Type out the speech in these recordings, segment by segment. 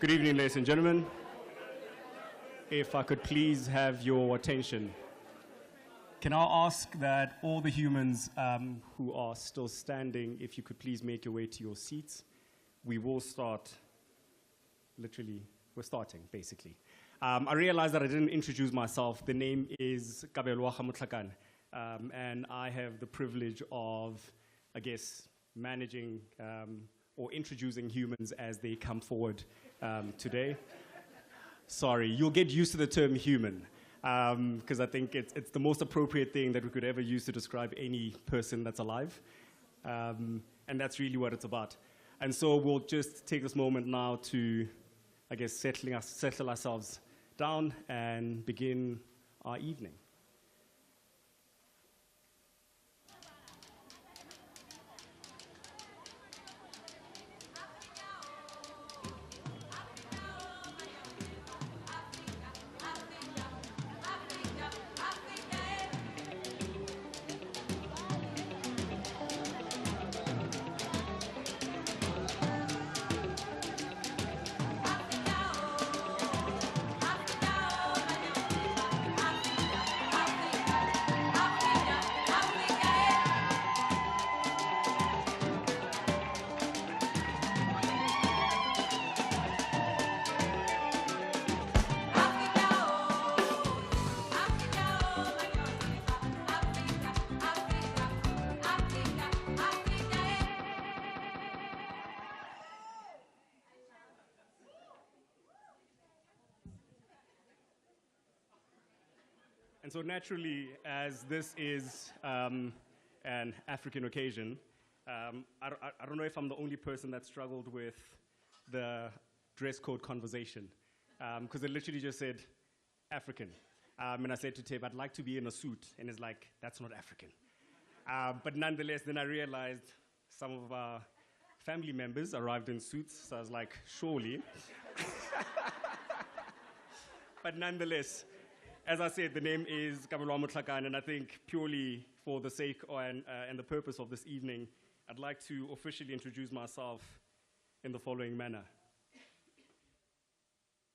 Good evening, ladies and gentlemen. If I could please have your attention. Can I ask that all the humans who are still standing, if you could please make your way to your seats. We will start, literally, we're starting, basically. I realized that I didn't introduce myself. The name is Kabelwa Khamutlakan, and I have the privilege of, I guess, managing or introducing humans as they come forward today. Sorry, you'll get used to the term human, because I think it's the most appropriate thing that we could ever use to describe any person that's alive. And that's really what it's about. And so we'll just take this moment now to, I guess, settle ourselves down and begin our evening. And so naturally, as this is an African occasion, I don't know if I'm the only person that struggled with the dress code conversation, because it literally just said African. And I said to Teb, I'd like to be in a suit, and it's like, that's not African. But nonetheless, then I realized some of our family members arrived in suits, so I was like, surely. But nonetheless, as I said, the name is Kabelwa Mutlakan, and I think purely for the sake and the purpose of this evening, I'd like to officially introduce myself in the following manner.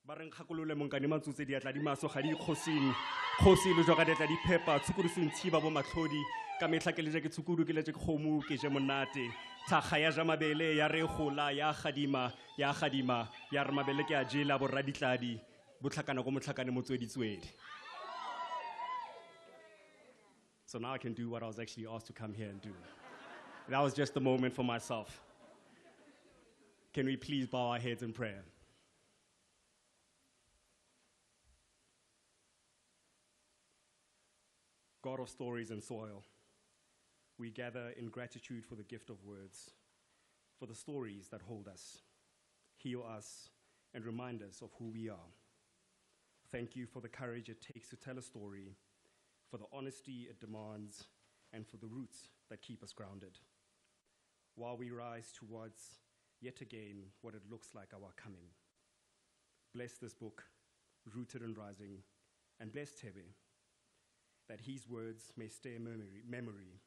Bareng khakolole monkane mantsutse di atla di maso ga di khosing khosi le joga detla di phepa tsukuru se ntshiba bo matlhodi ka metla ke leje ke tsukuru ke leje ke khomu ke je monate thaga ya ja mabele ya re gola ya gadima ya re mabele ke a jela bo raditladi botlhakana go motlhakane motsweditswedi. So now I can do what I was actually asked to come here and do. That was just a moment for myself. Can we please bow our heads in prayer? God of stories and soil, we gather in gratitude for the gift of words, for the stories that hold us, heal us, and remind us of who we are. Thank you for the courage it takes to tell a story, for the honesty it demands, and for the roots that keep us grounded. While we rise towards, yet again, what it looks like our coming. Bless this book, Rooted and Rising, and bless Tebe, that his words may stay memory,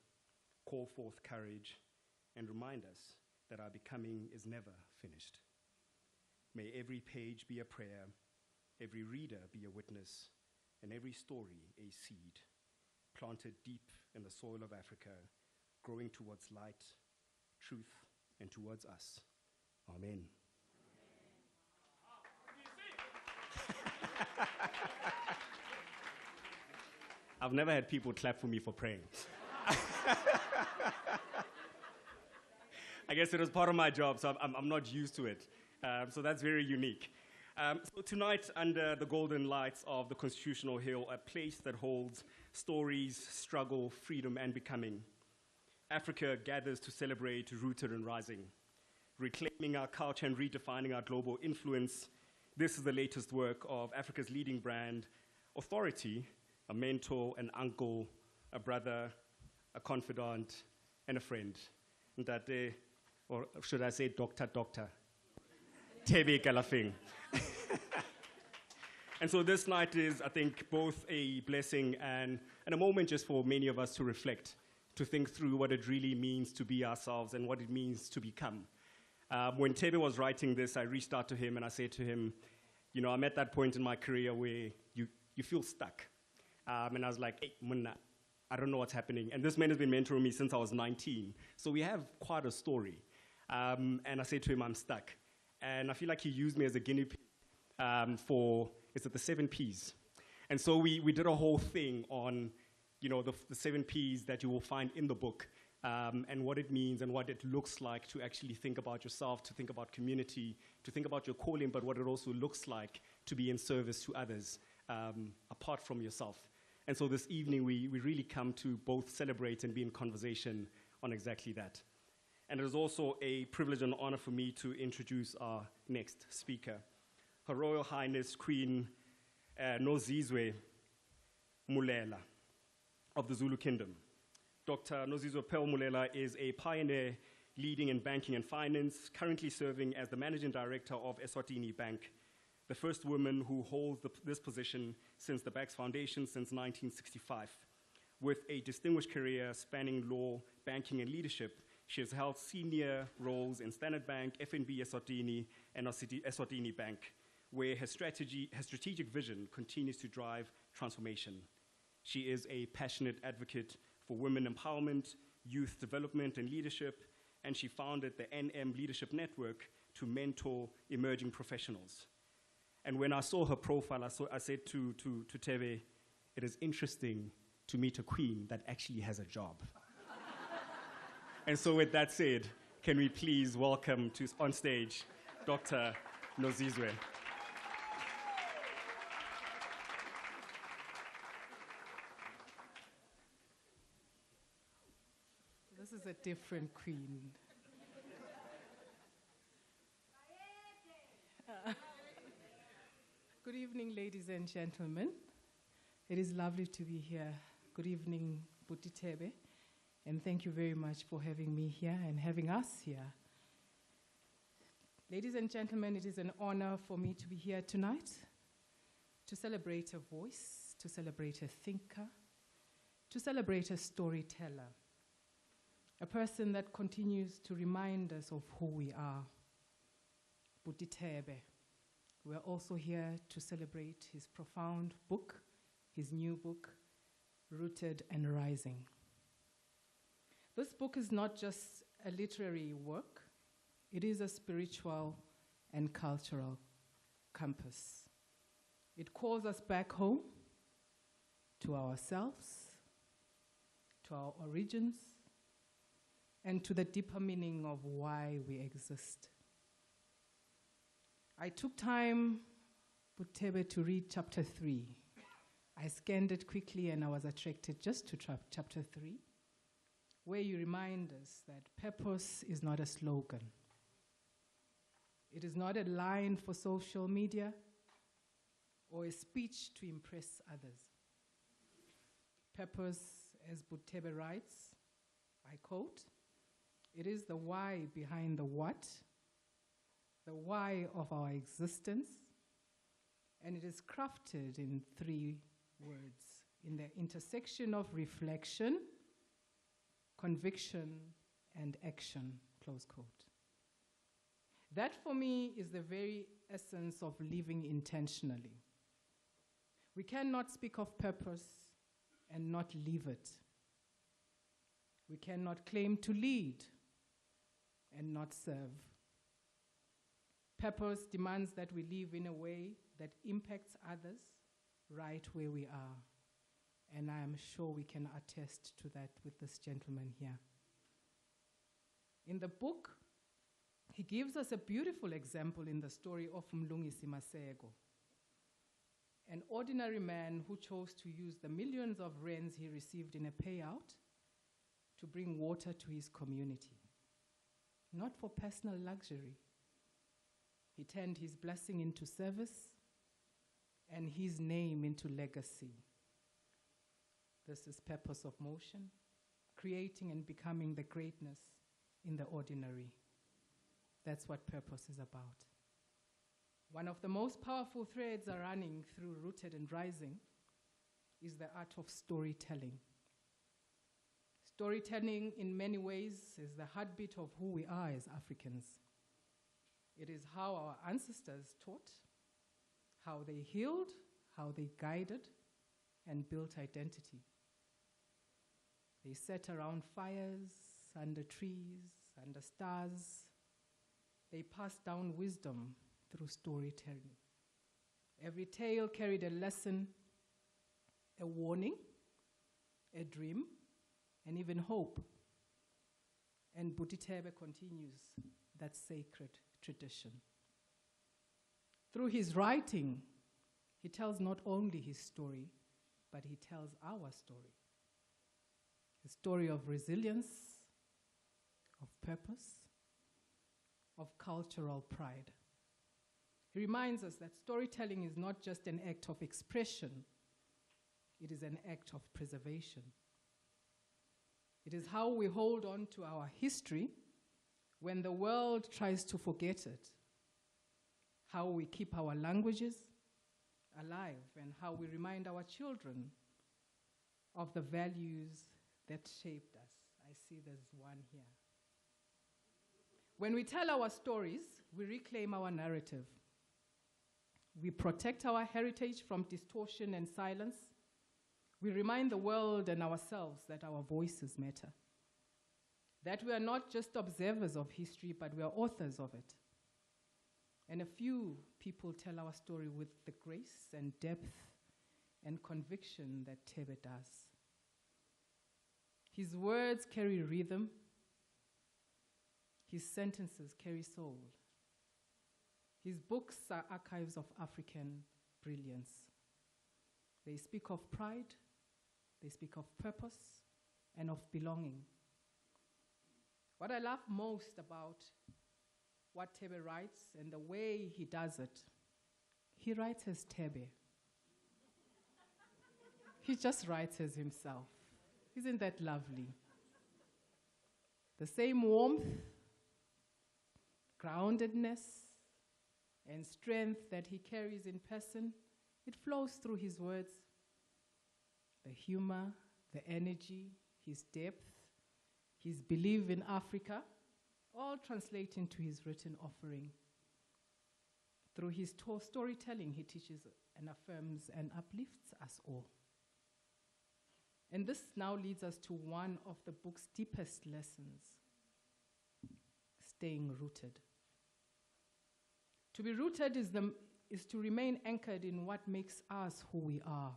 call forth courage, and remind us that our becoming is never finished. May every page be a prayer, every reader be a witness, and every story a seed, planted deep in the soil of Africa, growing towards light, truth, and towards us. Amen. I've never had people clap for me for praying. I guess it was part of my job, so I'm not used to it. So that's very unique. So tonight, under the golden lights of the Constitutional Hill, a place that holds stories, struggle, freedom, and becoming, Africa gathers to celebrate Rooted and Rising. Reclaiming our culture and redefining our global influence, this is the latest work of Africa's leading brand, Authority, a mentor, an uncle, a brother, a confidant, and a friend. Ntate, or should I say Dr. Tebe Kalafing. And so this night is, I think, both a blessing and a moment just for many of us to reflect, to think through what it really means to be ourselves and what it means to become. When Tebe was writing this, I reached out to him and I said to him, you know, I'm at that point in my career where you feel stuck. And I was like, hey, Munna, I don't know what's happening. And this man has been mentoring me since I was 19. So we have quite a story. And I said to him, I'm stuck. And I feel like he used me as a guinea pig is it the 7 Ps? And so we did a whole thing on, you know, the 7 Ps that you will find in the book, and what it means and what it looks like to actually think about yourself, to think about community, to think about your calling, but what it also looks like to be in service to others, apart from yourself. And so this evening, we really come to both celebrate and be in conversation on exactly that. And it is also a privilege and honor for me to introduce our next speaker, Her Royal Highness Queen Nozizwe Mulela of the Zulu Kingdom. Dr. Nozizwe Pearl Mulela is a pioneer leading in banking and finance, currently serving as the Managing Director of Eswatini Bank, the first woman who holds this position since the bank's foundation since 1965. With a distinguished career spanning law, banking, and leadership, she has held senior roles in Standard Bank, FNB Eswatini, and Eswatini Bank, where her strategic vision continues to drive transformation. She is a passionate advocate for women empowerment, youth development, and leadership, and she founded the NM Leadership Network to mentor emerging professionals. And when I saw her profile, I said to Tebe, it is interesting to meet a queen that actually has a job. And so with that said, can we please welcome on stage Dr. Nozizwe. This is a different queen. Good evening, ladies and gentlemen. It is lovely to be here. Good evening, Buti Tebe, and thank you very much for having me here and having us here. Ladies and gentlemen, it is an honor for me to be here tonight to celebrate a voice, to celebrate a thinker, to celebrate a storyteller, a person that continues to remind us of who we are, Buti Tebe. We're also here to celebrate his profound book, his new book, Rooted and Rising. This book is not just a literary work, it is a spiritual and cultural compass. It calls us back home to ourselves, to our origins, and to the deeper meaning of why we exist. I took time, Butebe, to read chapter 3. I scanned it quickly and I was attracted just to chapter 3, where you remind us that purpose is not a slogan. It is not a line for social media or a speech to impress others. Purpose, as Butebe writes, I quote, it is the why behind the what, the why of our existence, and it is crafted in 3 words, in the intersection of reflection, conviction, and action, close quote. That for me is the very essence of living intentionally. We cannot speak of purpose and not live it. We cannot claim to lead and not serve. Purpose demands that we live in a way that impacts others right where we are. And I am sure we can attest to that with this gentleman here. In the book, he gives us a beautiful example in the story of Mlungisi Masego, an ordinary man who chose to use the millions of rands he received in a payout to bring water to his community, not for personal luxury. He turned his blessing into service and his name into legacy. This is purpose of motion, creating and becoming the greatness in the ordinary. That's what purpose is about. One of the most powerful threads are running through Rooted and Rising is the art of storytelling. Storytelling in many ways is the heartbeat of who we are as Africans. It is how our ancestors taught, how they healed, how they guided, and built identity. They sat around fires, under trees, under stars. They passed down wisdom through storytelling. Every tale carried a lesson, a warning, a dream, and even hope. And Buti Thebe continues that sacred tradition. Through his writing, he tells not only his story, but he tells our story. A story of resilience, of purpose, of cultural pride. He reminds us that storytelling is not just an act of expression, it is an act of preservation. It is how we hold on to our history when the world tries to forget it, how we keep our languages alive, and how we remind our children of the values that shaped us. I see there's one here. When we tell our stories, we reclaim our narrative. We protect our heritage from distortion and silence. We remind the world and ourselves that our voices matter, that we are not just observers of history, but we are authors of it. And a few people tell our story with the grace and depth and conviction that Thebe does. His words carry rhythm. His sentences carry soul. His books are archives of African brilliance. They speak of pride, they speak of purpose, and of belonging. What I love most about what Thebe writes and the way he does it, he writes as Thebe. He just writes as himself. Isn't that lovely? The same warmth, groundedness, and strength that he carries in person, it flows through his words. The humor, the energy, his depth, his belief in Africa, all translate into his written offering. Through his storytelling, he teaches and affirms and uplifts us all. And this now leads us to one of the book's deepest lessons, staying rooted. To be rooted is to remain anchored in what makes us who we are.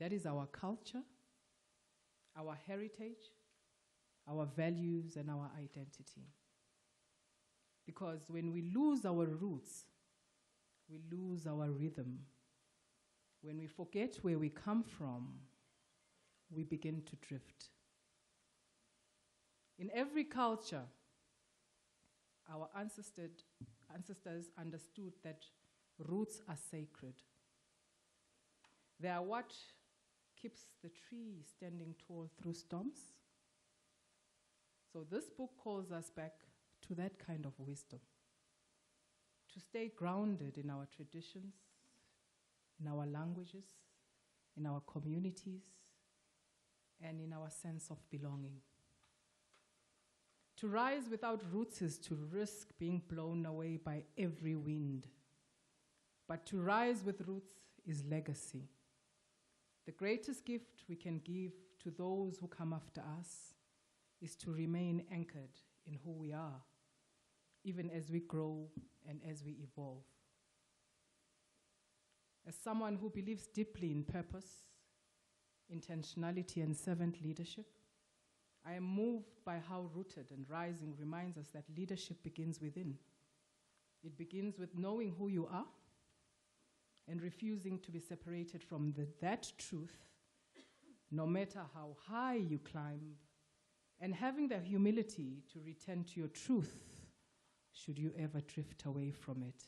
That is our culture, our heritage, our values, and our identity. Because when we lose our roots, we lose our rhythm. When we forget where we come from, we begin to drift. In every culture, our ancestors understood that roots are sacred. They are what keeps the tree standing tall through storms. So this book calls us back to that kind of wisdom, to stay grounded in our traditions, in our languages, in our communities, and in our sense of belonging. To rise without roots is to risk being blown away by every wind. But to rise with roots is legacy. The greatest gift we can give to those who come after us is to remain anchored in who we are, even as we grow and as we evolve. As someone who believes deeply in purpose, intentionality, and servant leadership, I am moved by how Rooted and Rising reminds us that leadership begins within. It begins with knowing who you are and refusing to be separated from that truth, no matter how high you climb, and having the humility to return to your truth should you ever drift away from it.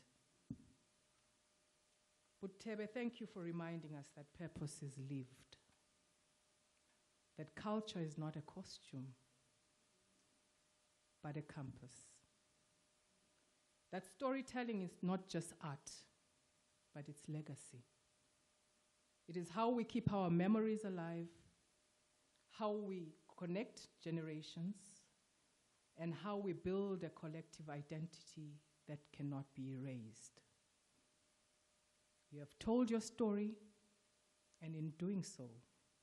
But Thebe, thank you for reminding us that purpose is lived, that culture is not a costume, but a compass, that storytelling is not just art, but it's legacy. It is how we keep our memories alive, how we connect generations, and how we build a collective identity that cannot be erased. You have told your story, and in doing so,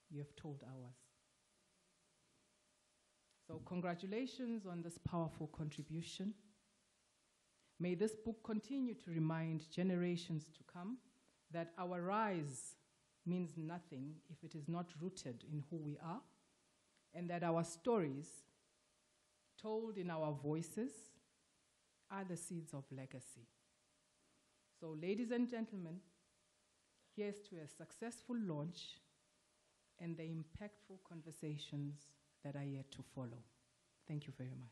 you have told ours. So congratulations on this powerful contribution. May this book continue to remind generations to come that our rise means nothing if it is not rooted in who we are, and that our stories, told in our voices, are the seeds of legacy. So, ladies and gentlemen, here's to a successful launch and the impactful conversations that are yet to follow. Thank you very much.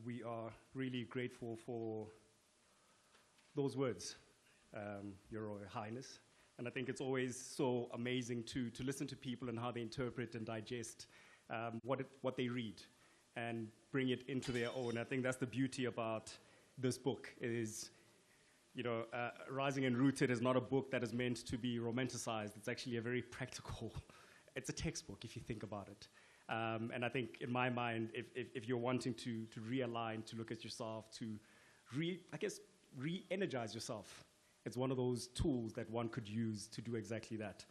We are really grateful for those words, Your Royal Highness. And I think it's always so amazing to listen to people and how they interpret and digest what they read and bring it into their own. I think that's the beauty about this book is, you know, Rising and Rooted is not a book that is meant to be romanticized. It's actually a very practical, it's a textbook if you think about it. And I think in my mind, if you're wanting to realign, to look at yourself, to re-energize yourself, it's one of those tools that one could use to do exactly that.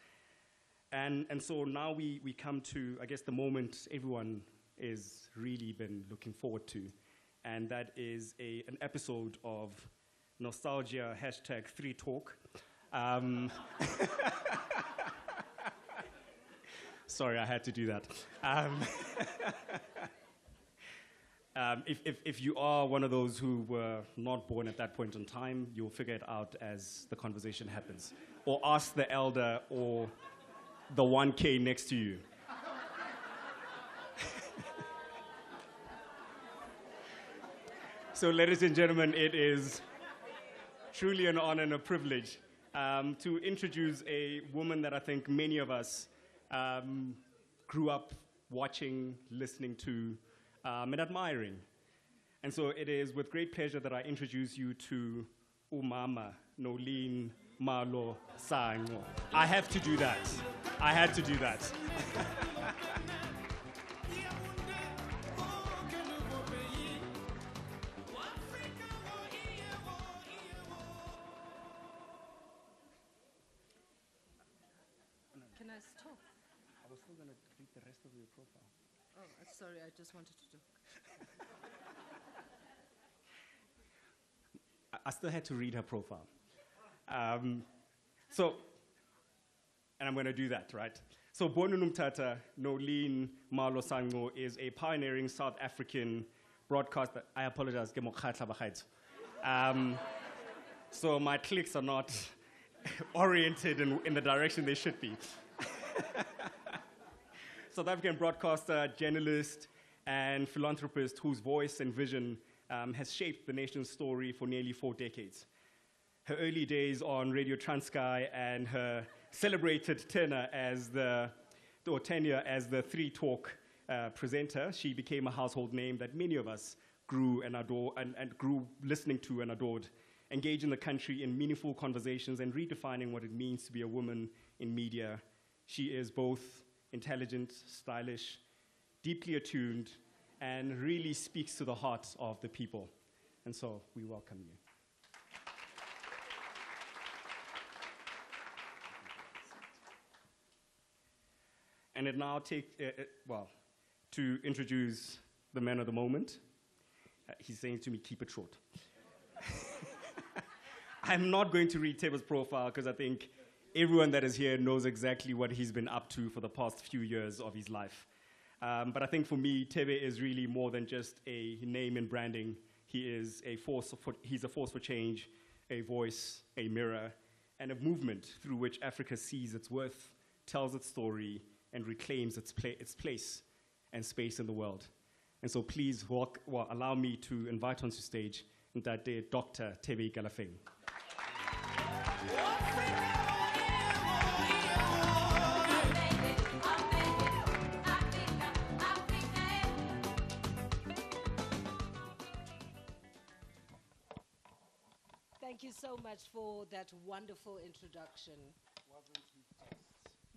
And so now we come to, I guess, the moment everyone is really been looking forward to, and that is an episode of Nostalgia #3Talk. Sorry, I had to do that. If you are one of those who were not born at that point in time, you'll figure it out as the conversation happens. Or ask the elder or the 1K next to you. So, ladies and gentlemen, it is truly an honor and a privilege to introduce a woman that I think many of us grew up watching, listening to, and admiring. And so it is with great pleasure that I introduce you to Umama Nolene Malo Sango. I have to do that. I had to do that. Can I stop? I was still going to read the rest of your profile. Oh, sorry, I just wanted to do. I still had to read her profile. And I'm going to do that, right? So Bonunumtata Nolene Malo Sango is a pioneering South African broadcaster. I apologize. So my clicks are not oriented in the direction they should be. South African broadcaster, journalist, and philanthropist whose voice and vision has shaped the nation's story for nearly 4 decades. Her early days on Radio Transkei and her celebrated tenure as the 3Talk presenter, she became a household name that many of us grew and grew listening to and adored, engaging the country in meaningful conversations and redefining what it means to be a woman in media. She is both intelligent, stylish, deeply attuned, and really speaks to the hearts of the people. And so we welcome you. And it now takes, to introduce the man of the moment. He's saying to me, keep it short. I'm not going to read Tebe's profile because I think everyone that is here knows exactly what he's been up to for the past few years of his life. But I think for me, Tebe is really more than just a name in branding. He's a force for change, a voice, a mirror, and a movement through which Africa sees its worth, tells its story, and reclaims its place and space in the world. And so please allow me to invite onto stage Dr. Tebe Ikalafeng. so much for that wongful introduction.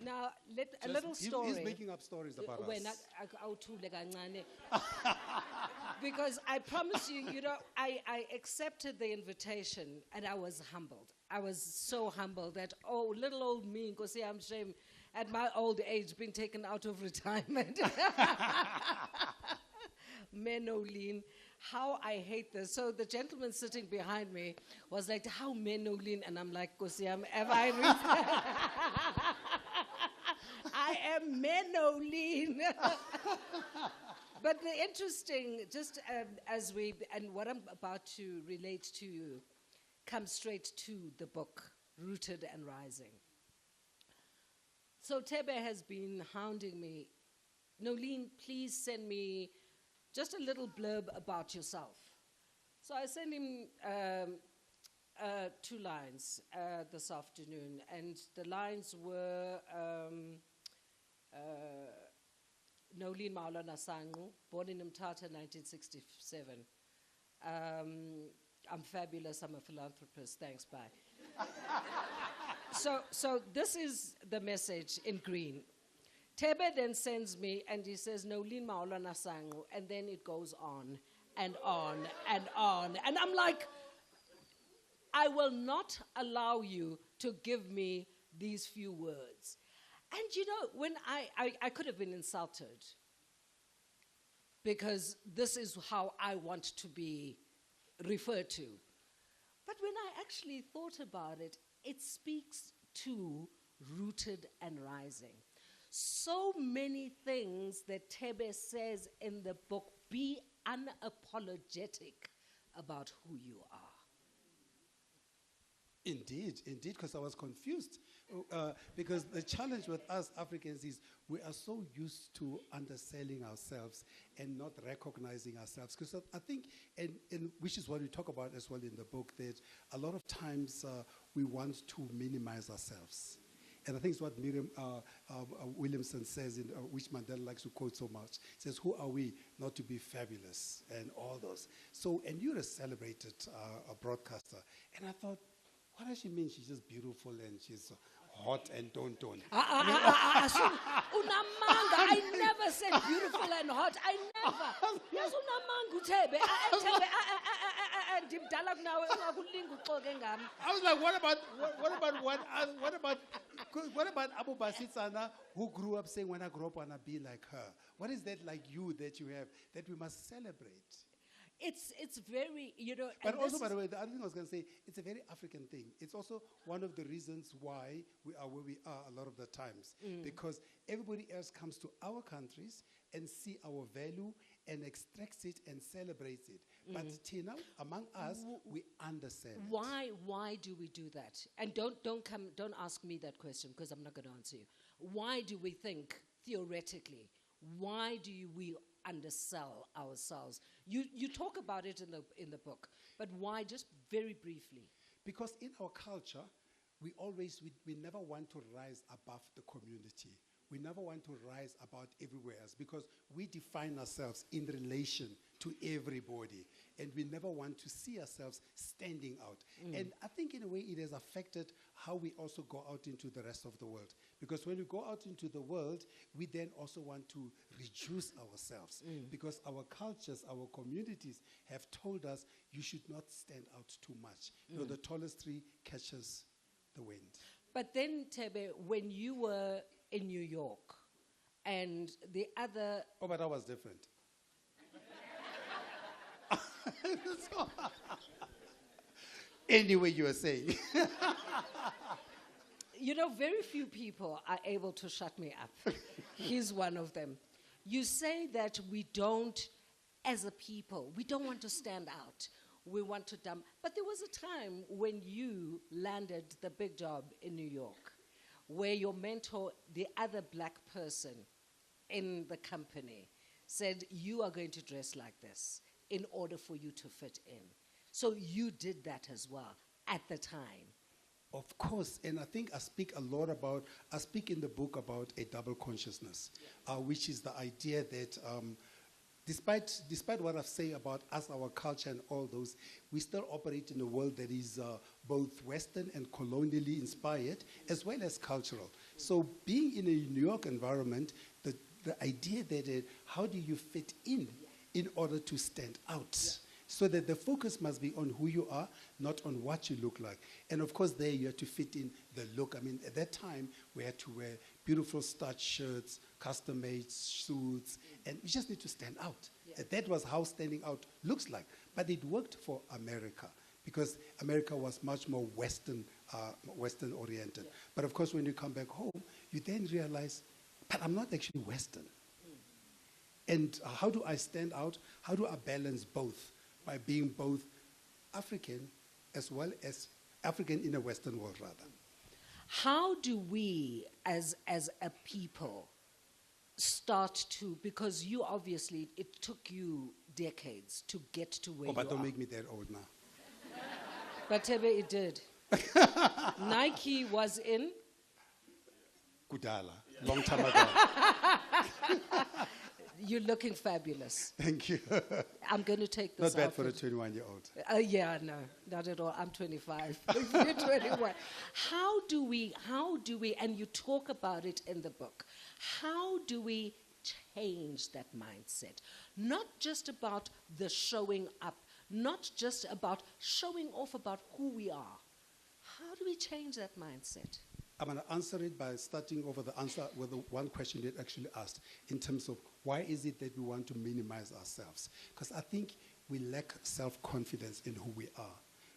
Now, a little story. He's making up stories about us. Because I promise you, I accepted the invitation and I was humbled. I was so humbled that, little old me, Nkosi I'm ashamed, at my old age, being taken out of retirement. Menolene, how I hate this. So the gentleman sitting behind me was like, how Menolene? And I'm like, Nkosi, have I reached I am Menolene. But the interesting, just and what I'm about to relate to you, comes straight to the book, Rooted and Rising. So Tebe has been hounding me. Nolene, please send me just a little blurb about yourself. So I sent him 2 lines this afternoon, and the lines were Nolene Maolana Sangu, born in Mthatha, 1967. I'm fabulous, I'm a philanthropist, thanks, bye. So this is the message in green. Tebe then sends me and he says, Nolene Maolana Sangu, and then it goes on and on and on. And I'm like, I will not allow you to give me these few words. And when I could have been insulted because this is how I want to be referred to. But when I actually thought about it, it speaks to rooted and rising. So many things that Tebe says in the book, be unapologetic about who you are. Indeed, because I was confused. Because the challenge with us Africans is we are so used to underselling ourselves and not recognizing ourselves. Because I think, and which is what we talk about as well in the book, that a lot of times we want to minimize ourselves. And I think it's what Miriam Williamson says, which Mandela likes to quote so much. It says, who are we not to be fabulous and all those. So, and you're a celebrated broadcaster. And I thought, what does she mean? She's just beautiful and she's hot and don't. I never said beautiful and hot. I never. Yes, Tebe. I was like, what about Abu Basitsana, who grew up saying, when I grow up, I want to be like her? What is that like you that you have that we must celebrate? It's very, But also, by the way, the other thing I was going to say, it's a very African thing. It's also one of the reasons why we are where we are a lot of the times. Because everybody else comes to our countries and see our value and extracts it and celebrates it. But Tina, among us, we understand. Why do we do that? And don't ask me that question because I'm not going to answer you. Why do we think theoretically? Why do we undersell ourselves? You talk about it in the book, but why? Just very briefly. Because in our culture, we never want to rise above the community. We never want to rise about everywhere else because we define ourselves in relation to everybody, and we never want to see ourselves standing out. And I think in a way it has affected how we also go out into the rest of the world. Because when we go out into the world, we then also want to reduce ourselves because our cultures, our communities have told us you should not stand out too much. The tallest tree catches the wind. But then, Tebe, when you were in New York and the other... Oh, but that was different. Anyway, you were saying. Very few people are able to shut me up. He's one of them. You say that we don't, as a people, we don't want to stand out. We want to dump. But there was a time when you landed the big job in New York, where your mentor, the other black person in the company, said, you are going to dress like this in order for you to fit in. So you did that as well at the time. Of course, and I think I speak in the book about a double consciousness, which is the idea that despite what I've said about us, our culture and all those, we still operate in a world that is both Western and colonially inspired, as well as cultural. So being in a New York environment, the idea that how do you fit in order to stand out? So that the focus must be on who you are, not on what you look like. And of course there you have to fit in the look. I mean, at that time, we had to wear beautiful starched shirts, custom-made suits, and you just need to stand out. That was how standing out looks like. But it worked for America, because America was much more Western oriented. But of course, when you come back home, you then realize, but I'm not actually Western. And how do I stand out? How do I balance both? By being both African as well as African in a Western world, rather. How do we, as a people, start to, because you obviously, it took you decades to get to where But you don't are. make me that old now. But Tebe, it did. Nike was in. Kudala, long time ago. You're looking fabulous. Thank you. I'm going to take this Not bad for a outfit. 21-year-old. Yeah, no, not at all. I'm 25. You're 21. How do we, and you talk about it in the book, how do we change that mindset? Not just about the showing up, not just about showing off about who we are. How do we change that mindset? I'm going to answer it by starting over the answer with the one question you actually asked, in terms of why is it that we want to minimize ourselves? Because I think we lack self-confidence in who we are.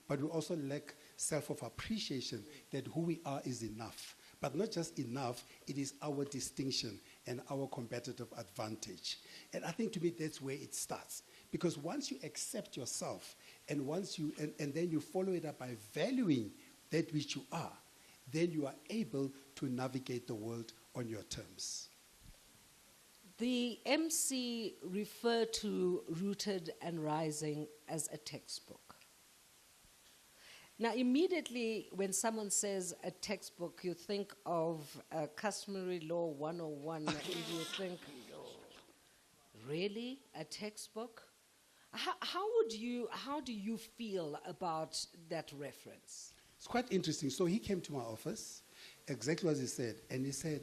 But we also lack self-appreciation that who we are is enough. But not just enough, it is our distinction and our competitive advantage. And I think to me that's where it starts. Because once you accept yourself, and once you and then you follow it up by valuing that which you are, then you are able to navigate the world on your terms. The MC referred to Rooted and Rising as a textbook. Now, immediately when someone says a textbook, you think of Customary Law 101, and you think, really, a textbook? How do you feel about that reference? It's quite interesting. So he came to my office, exactly as he said, and he said,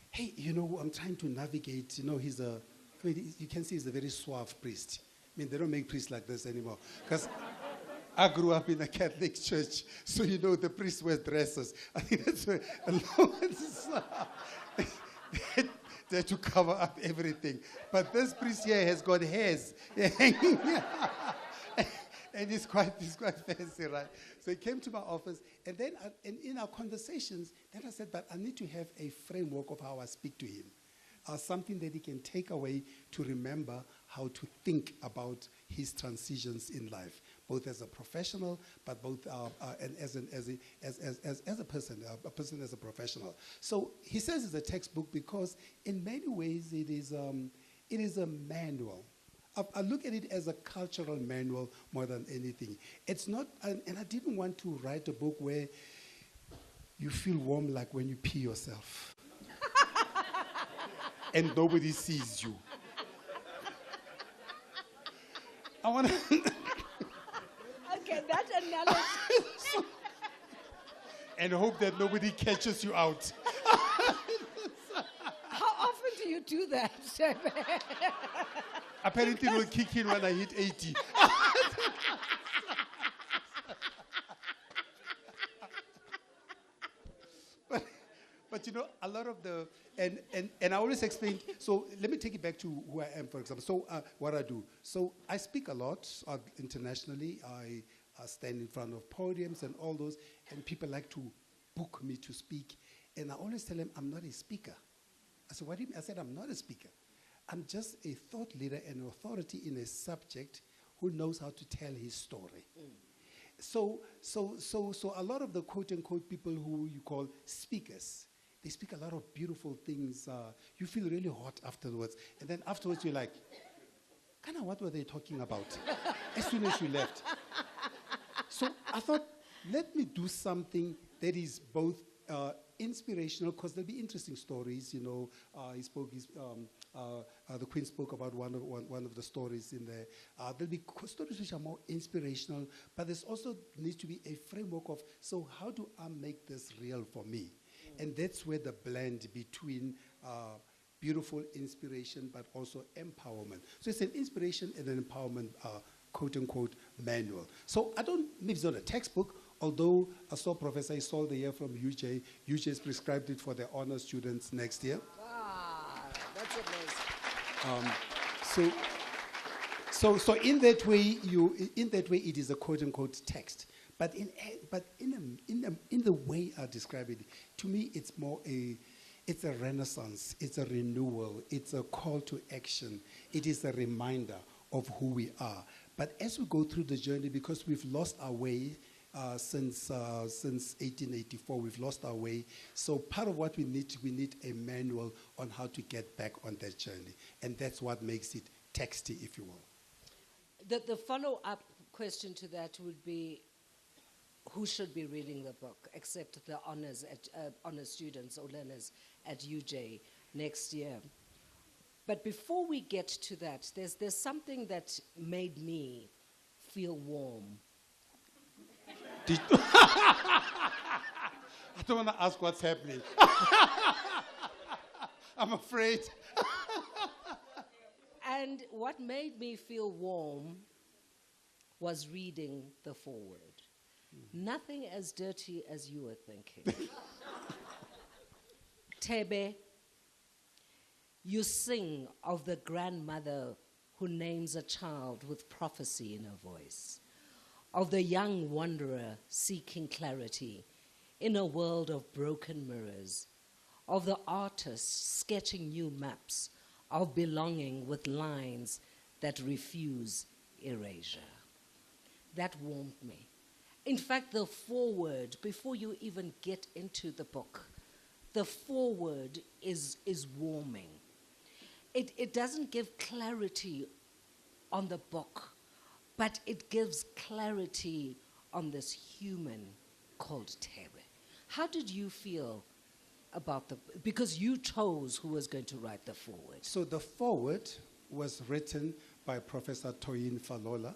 hey, I'm trying to navigate, you can see he's a very suave priest. I mean, they don't make priests like this anymore. Because I grew up in a Catholic church, so the priests wear dresses. I think that's where they had to cover up everything. But this priest here has got hairs hanging. And he's quite fancy, right? So he came to my office, and then in our conversations, then I said, but I need to have a framework of how I speak to him. Something that he can take away to remember how to think about his transitions in life, both as a professional, but both and as a person as a professional. So he says it's a textbook because in many ways it is a manual. I look at it as a cultural manual more than anything. It's not, and I didn't want to write a book where you feel warm like when you pee yourself. And nobody sees you. I want to... Okay, that analogy. And hope that nobody catches you out. How often do you do that? Apparently it will kick in when I hit 80. But a lot of the, and I always explain, so let me take it back to who I am, for example. So what I do. So I speak a lot internationally. I stand in front of podiums and all those, and people like to book me to speak. And I always tell them, I'm not a speaker. I said, what do you mean? I said, I'm not a speaker. I'm just a thought leader and authority in a subject who knows how to tell his story. So a lot of the quote-unquote people who you call speakers, they speak a lot of beautiful things. You feel really hot afterwards. And then afterwards you're like, kind of what were they talking about? As soon as you left. So I thought, let me do something that is both inspirational because there'll be interesting stories. You know, the Queen spoke about one of the stories in there. There'll be stories which are more inspirational, but there's also needs to be a framework of, so how do I make this real for me? And that's where the blend between beautiful inspiration but also empowerment. So it's an inspiration and an empowerment, quote unquote, manual. So maybe it's not a textbook, although I saw Professor Isolde here from UJ. UJ has prescribed it for their honor students next year. Ah, that's amazing. So in that way, it is a quote unquote text. But in the way I describe it, to me, it's it's a renaissance, it's a renewal, it's a call to action. It is a reminder of who we are. But as we go through the journey, because we've lost our way since 1884, we've lost our way. So part of what we need a manual on how to get back on that journey. And that's what makes it texty, if you will. The follow-up question to that would be, who should be reading the book except the honors students or learners at UJ next year? But before we get to that, there's something that made me feel warm. I don't want to ask what's happening. I'm afraid. And what made me feel warm was reading the foreword. Nothing as dirty as you were thinking. Thebe, you sing of the grandmother who names a child with prophecy in her voice, of the young wanderer seeking clarity in a world of broken mirrors, of the artist sketching new maps of belonging with lines that refuse erasure. That warmed me. In fact, the foreword, before you even get into the book, the foreword is warming. It doesn't give clarity on the book, but it gives clarity on this human called Thebe. How did you feel about because you chose who was going to write the foreword? So the foreword was written by Professor Toyin Falola,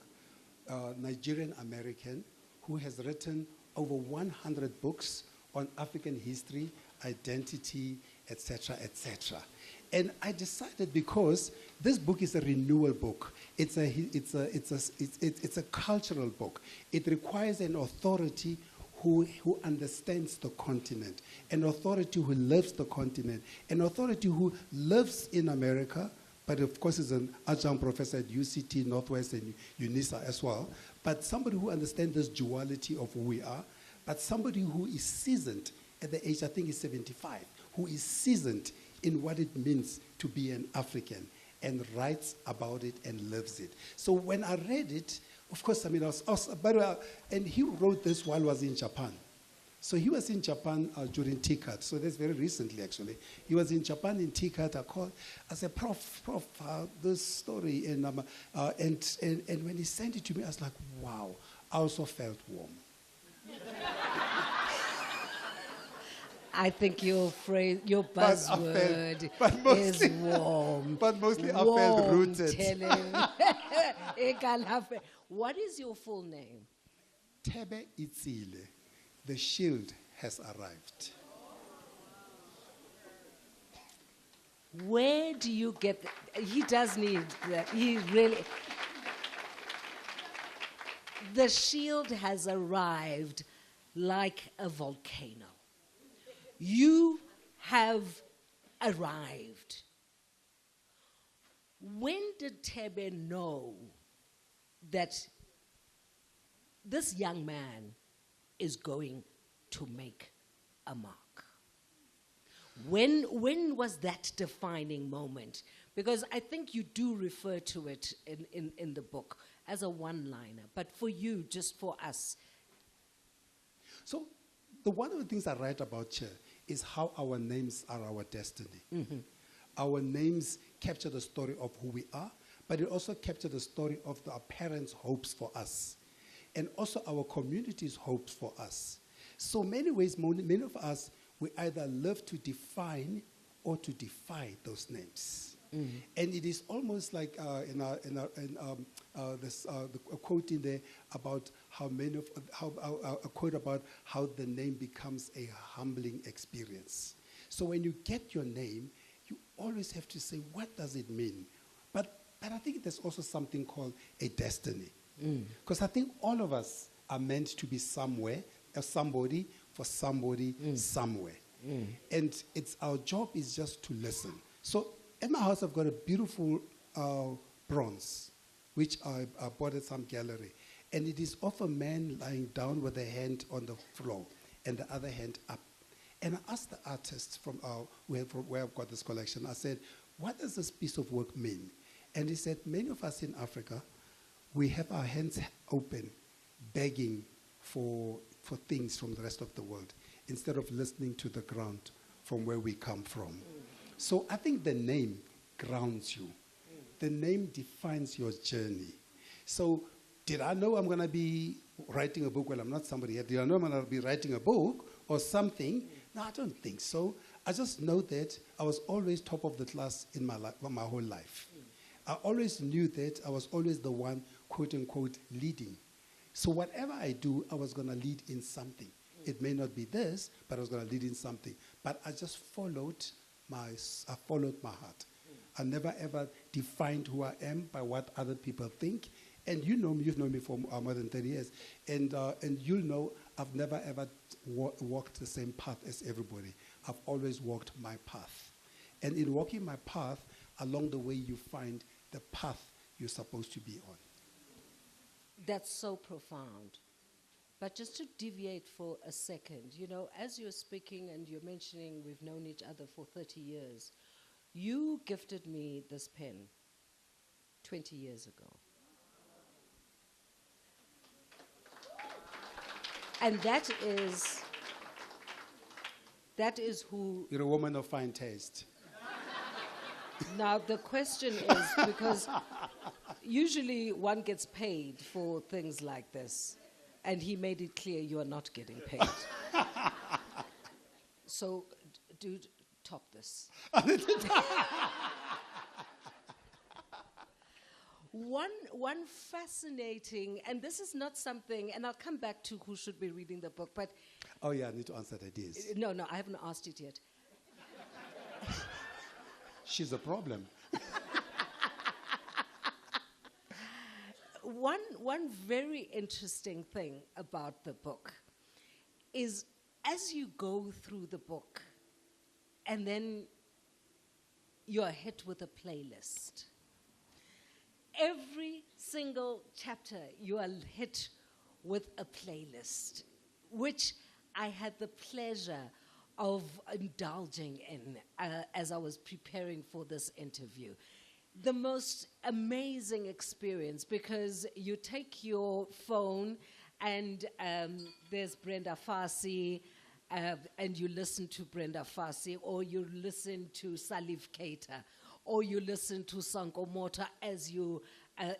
Nigerian-American, who has written over 100 books on African history, identity, etc., etc. And I decided, because this book is a renewal book, it's a cultural book. It requires an authority who understands the continent, an authority who lives the continent, an authority who lives in America, but of course is an adjunct professor at UCT, Northwest, and UNISA as well, but somebody who understands this duality of who we are, but somebody who is seasoned at the age, I think is 75, who is seasoned in what it means to be an African and writes about it and lives it. So when I read it, of course, I mean, by the way, and he wrote this while he was in Japan. So he was in Japan during TCAT, so that's very recently actually. He was in Japan in TCAT. I said, Prof, this story, and when he sent it to me, I was like, wow, I also felt warm. I think your buzzword is warm. But mostly I felt rooted. What is your full name? Thebe Itsile. The shield has arrived. Where do you get he does need that. He really. The shield has arrived like a volcano. You have arrived. When did Thebe know that this young man is going to make a mark? When was that defining moment? Because I think you do refer to it in the book as a one-liner, but for you, just for us. So one of the things I write about here is how our names are our destiny. Mm-hmm. Our names capture the story of who we are, but it also captures the story of our parents' hopes for us, and also our community's hopes for us. So many ways, many of us, we either live to define or to defy those names. And it is almost like a quote in there about a quote about how the name becomes a humbling experience. So when you get your name, you always have to say, what does it mean? But I think there's also something called a destiny. Because I think all of us are meant to be somewhere, or somebody, for somebody, somewhere. And it's our job is just to listen. So at my house, I've got a beautiful bronze, which I bought at some gallery. And it is of a man lying down with a hand on the floor and the other hand up. And I asked the artist from where I've got this collection, I said, what does this piece of work mean? And he said, many of us in Africa, we have our hands open, begging for things from the rest of the world, instead of listening to the ground from where we come from. So I think the name grounds you. The name defines your journey. So did I know I'm going to be writing a book? Well, I'm not somebody yet. Did I know I'm going to be writing a book or something? No, I don't think so. I just know that I was always top of the class in my whole life. I always knew that I was always the one, quote unquote, leading. So whatever I do, I was going to lead in something. It may not be this, but I was going to lead in something. But I just followed my heart. I never ever defined who I am by what other people think. And you know me, you've known me for more than 30 years. And you'll know I've never ever walked the same path as everybody. I've always walked my path. And in walking my path, along the way you find the path you're supposed to be on. That's so profound. But just to deviate for a second, you know, as you're speaking and you're mentioning we've known each other for 30 years, you gifted me this pen 20 years ago. And that is who... You're a woman of fine taste. Now, the question is, because usually one gets paid for things like this, and he made it clear you are not getting paid. So, dude, top this. One fascinating, and this is not something, and I'll come back to who should be reading the book, but... Oh, yeah, I need to answer that, yes. No, I haven't asked it yet. She's a problem. One very interesting thing about the book is as you go through the book and then you're hit with a playlist. Every single chapter you are hit with a playlist, which I had the pleasure of indulging in as I was preparing for this interview. The most amazing experience, because you take your phone and there's Brenda Fassie, and you listen to Brenda Fassie, or you listen to Salif Keita, or you listen to Sanko Mota as you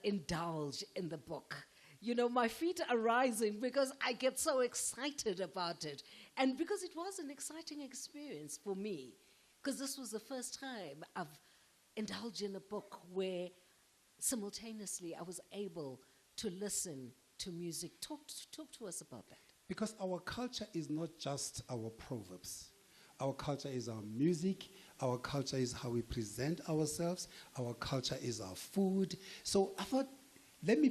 indulge in the book. You know, my feet are rising because I get so excited about it. And because it was an exciting experience for me, because this was the first time I've indulged in a book where simultaneously I was able to listen to music. Talk to us about that. Because our culture is not just our proverbs. Our culture is our music. Our culture is how we present ourselves. Our culture is our food. So I thought, let me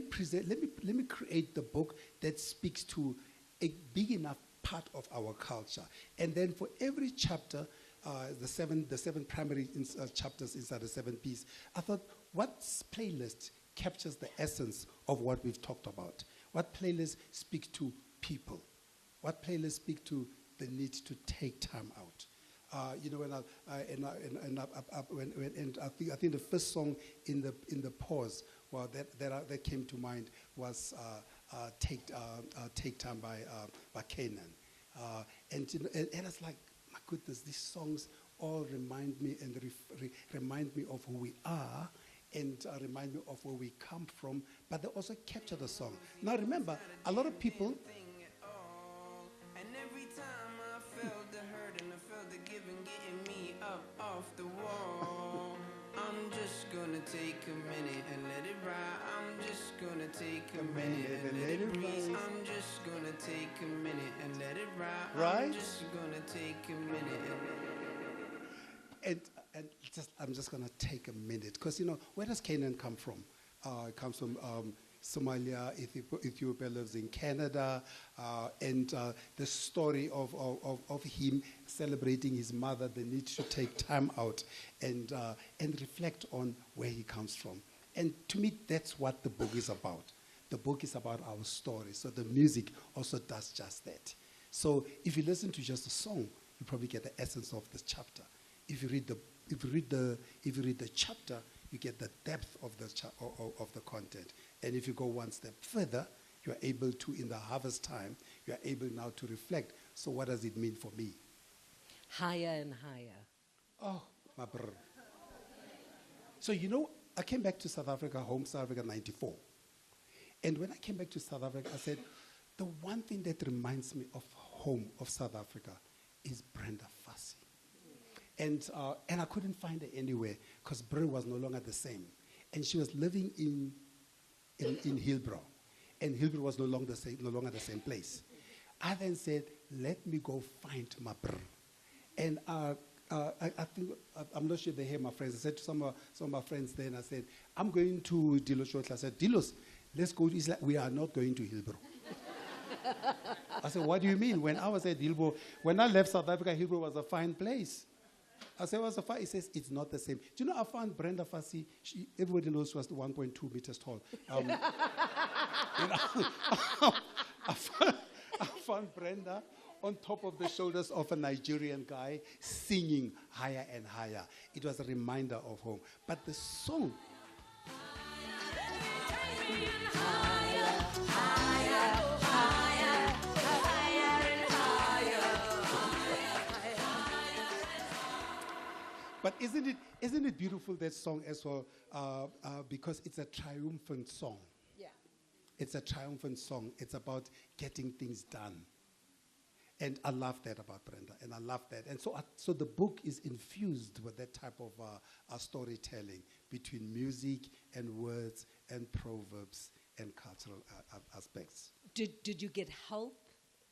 create the book that speaks to a big enough part of our culture. And then for every chapter, the seven primary chapters inside the 7 piece, I thought, what playlist captures the essence of what we've talked about? What playlist speaks to people? What playlist speaks to the need to take time out? You know, I think the first song in the pause, well, that came to mind was "Take Time" by Kanan, and you know, and it's like, my goodness, these songs all remind me and remind me of who we are, and remind me of where we come from, but they also capture the song. Now remember, a lot of people. And every time I felt the hurt and the take a minute and let it ride. I'm just gonna take a minute and let it breathe. I'm just gonna take a minute and let it ride. Right? I'm just gonna take a minute And I'm just going to take a minute, because, you know, where does Canaan come from? It comes from Somalia, Ethiopia lives in Canada, and the story of him celebrating his mother, the need to take time out and reflect on where he comes from. And to me, that's what the book is about. The book is about our story. So the music also does just that. So if you listen to just a song, you probably get the essence of this chapter. If you read the chapter, you get the depth of the content. And if you go one step further, you are able to, in the harvest time, you are able now to reflect. So what does it mean for me? Higher and higher. Oh, my brother. So, you know, I came back to South Africa, home South Africa, 94. And when I came back to South Africa, I said, the one thing that reminds me of home, of South Africa, is Brenda Fassie. And I couldn't find her anywhere, because Brenda was no longer the same. And she was living in Hillbrow. And Hillbrow was no longer the same place. I then said, let me go find my Brr. And I think, I'm not sure they hear my friends. I said to some of my friends then, I said, I'm going to Dilos shortly. I said, Dilos, let's go to Islam. We are not going to Hillbrow. I said, what do you mean? When I was at Hillbrow, when I left South Africa, Hillbrow was a fine place. I said, what's the fine? He says, it's not the same. Do you know, I found Brenda Fassie, everybody knows she was 1.2 meters tall. You know, I found Brenda on top of the shoulders of a Nigerian guy singing higher and higher. It was a reminder of home. But the song... But isn't it beautiful, that song as well, because it's a triumphant song. Yeah. It's a triumphant song. It's about getting things done. And I love that about Brenda, and I love that. And so the book is infused with that type of storytelling between music and words and proverbs and cultural aspects. Did you get help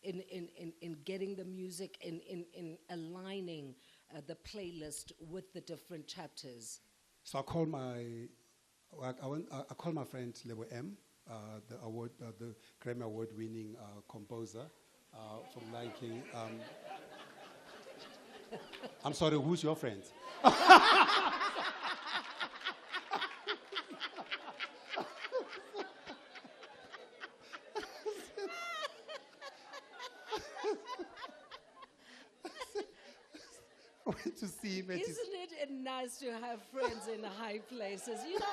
in getting the music, in aligning the playlist with the different chapters? So I called my friend Lebo M, the Grammy Award-winning composer from Lion King. I'm sorry, who's your friend? To see him. Isn't it nice to have friends in high places? You know,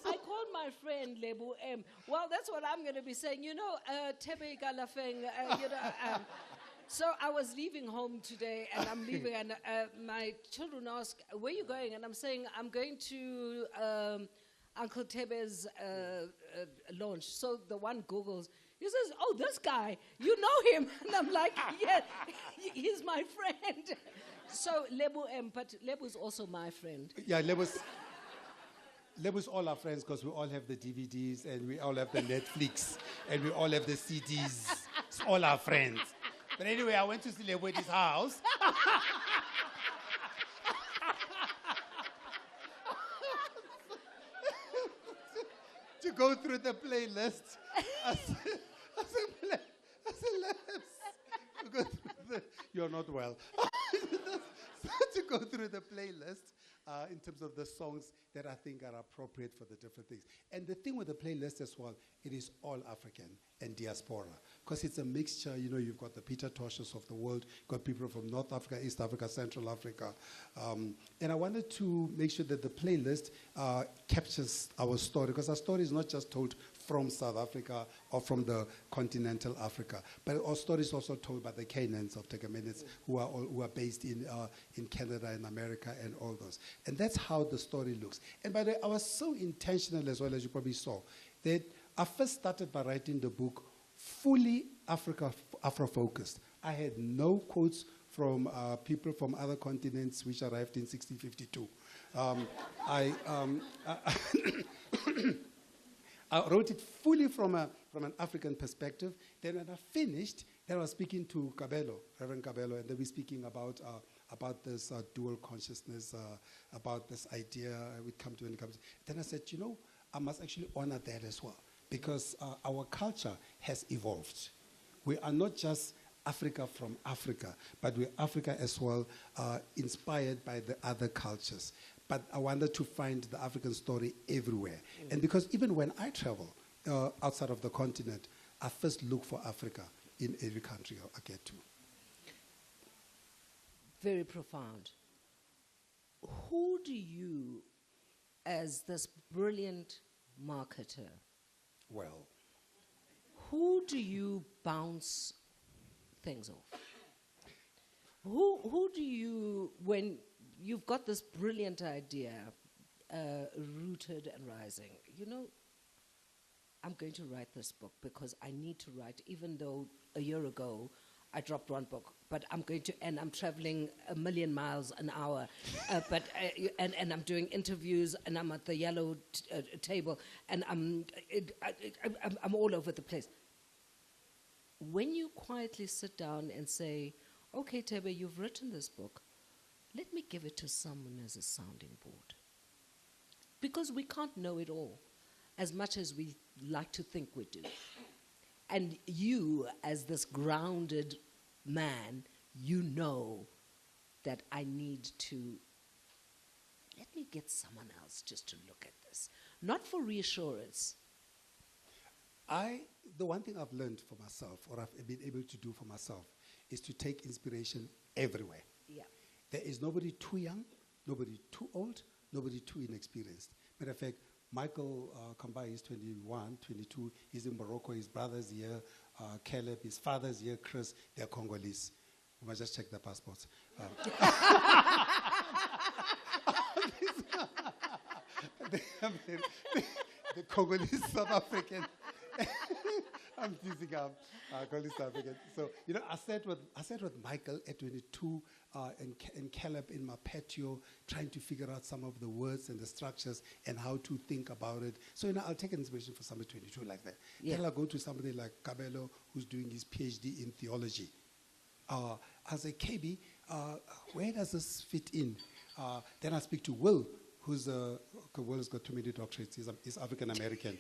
I called my friend Lebu M. Well, that's what I'm going to be saying. You know, Tebe Galafeng, you know. So I was leaving home today, and I'm leaving, and my children ask, where are you going? And I'm saying, I'm going to Uncle Tebe's launch. So the one Googles, he says, oh, this guy, you know him. And I'm like, yeah, he's my friend. So Lebu M, but Lebu's also my friend. Yeah, Lebu's all our friends, because we all have the DVDs, and we all have the Netflix, and we all have the CDs. It's all our friends. But anyway, I went to see Lebu at his house. To go through the playlist. I said, you're not well. To go through the playlist in terms of the songs that I think are appropriate for the different things. And the thing with the playlist as well, it is all African and diaspora, because it's a mixture. You know, you've got the Peter Tosches of the world, you've got people from North Africa, East Africa, Central Africa. And I wanted to make sure that the playlist captures our story, because our story is not just told from South Africa or from the continental Africa, but our story is also told by the Canaans of Tegemenes, who are based in Canada and America and all those. And that's how the story looks. And by the way, I was so intentional as well, as you probably saw, that I first started by writing the book fully Afro-focused. I had no quotes from people from other continents which arrived in 1652. I wrote it fully from an African perspective. Then when I finished, then I was speaking to Kabelo, Reverend Kabelo, and they were speaking about this dual consciousness, about this idea we come to when it comes. Then I said, you know, I must actually honor that as well, because our culture has evolved. We are not just Africa from Africa, but we're Africa as well, inspired by the other cultures. But I wanted to find the African story everywhere. And because even when I travel outside of the continent, I first look for Africa in every country I get to. Very profound. Who do you, as this brilliant marketer, Well, who do you bounce things off? Who do you, when you've got this brilliant idea, rooted and rising, you know, I'm going to write this book because I need to write, even though a year ago I dropped one book, but I'm going to, and I'm traveling 1,000,000 miles an hour, and I'm doing interviews, and I'm at the yellow table, and I'm all over the place. When you quietly sit down and say, okay, Tebe, you've written this book, let me give it to someone as a sounding board. Because we can't know it all, as much as we like to think we do. And you, as this grounded man, you know that I need to, let me get someone else just to look at this. Not for reassurance. The one thing I've learned for myself, or I've been able to do for myself, is to take inspiration everywhere. Yeah. There is nobody too young, nobody too old, nobody too inexperienced. Matter of fact, Michael Kambai is 21, 22. He's in Morocco. His brother's here. Caleb, his father's here. Chris, they're Congolese. We must just check their passports. The Congolese South African. I'm teasing up. Congolese South African. So, you know, I sat with Michael at 22 and Caleb in my patio, trying to figure out some of the words and the structures and how to think about it. So, you know, I'll take inspiration for somebody 22 like that. Yeah. Then I'll go to somebody like Kabelo, who's doing his PhD in theology. I say, KB, where does this fit in? Then I speak to Will, Will has got too many doctorates. He's African American.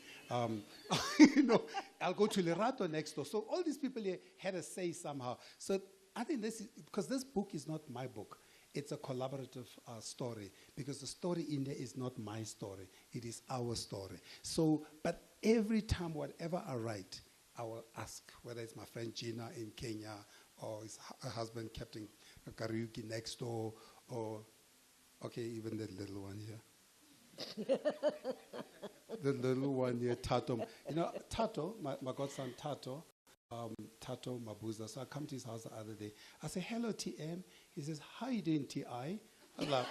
You know, I'll go to Lerato next door. So all these people here had a say somehow. So I think this is, because this book is not my book. It's a collaborative story, because the story in there is not my story. It is our story. So, but every time, whatever I write, I will ask, whether it's my friend Gina in Kenya, or his husband, Captain Kariuki next door, or okay, even the little one here. The little one here, Tato. You know, Tato, my godson Tato, Tato Mabuza. So I come to his house the other day. I say, hello, TM. He says, how are you doing, TI? I was like,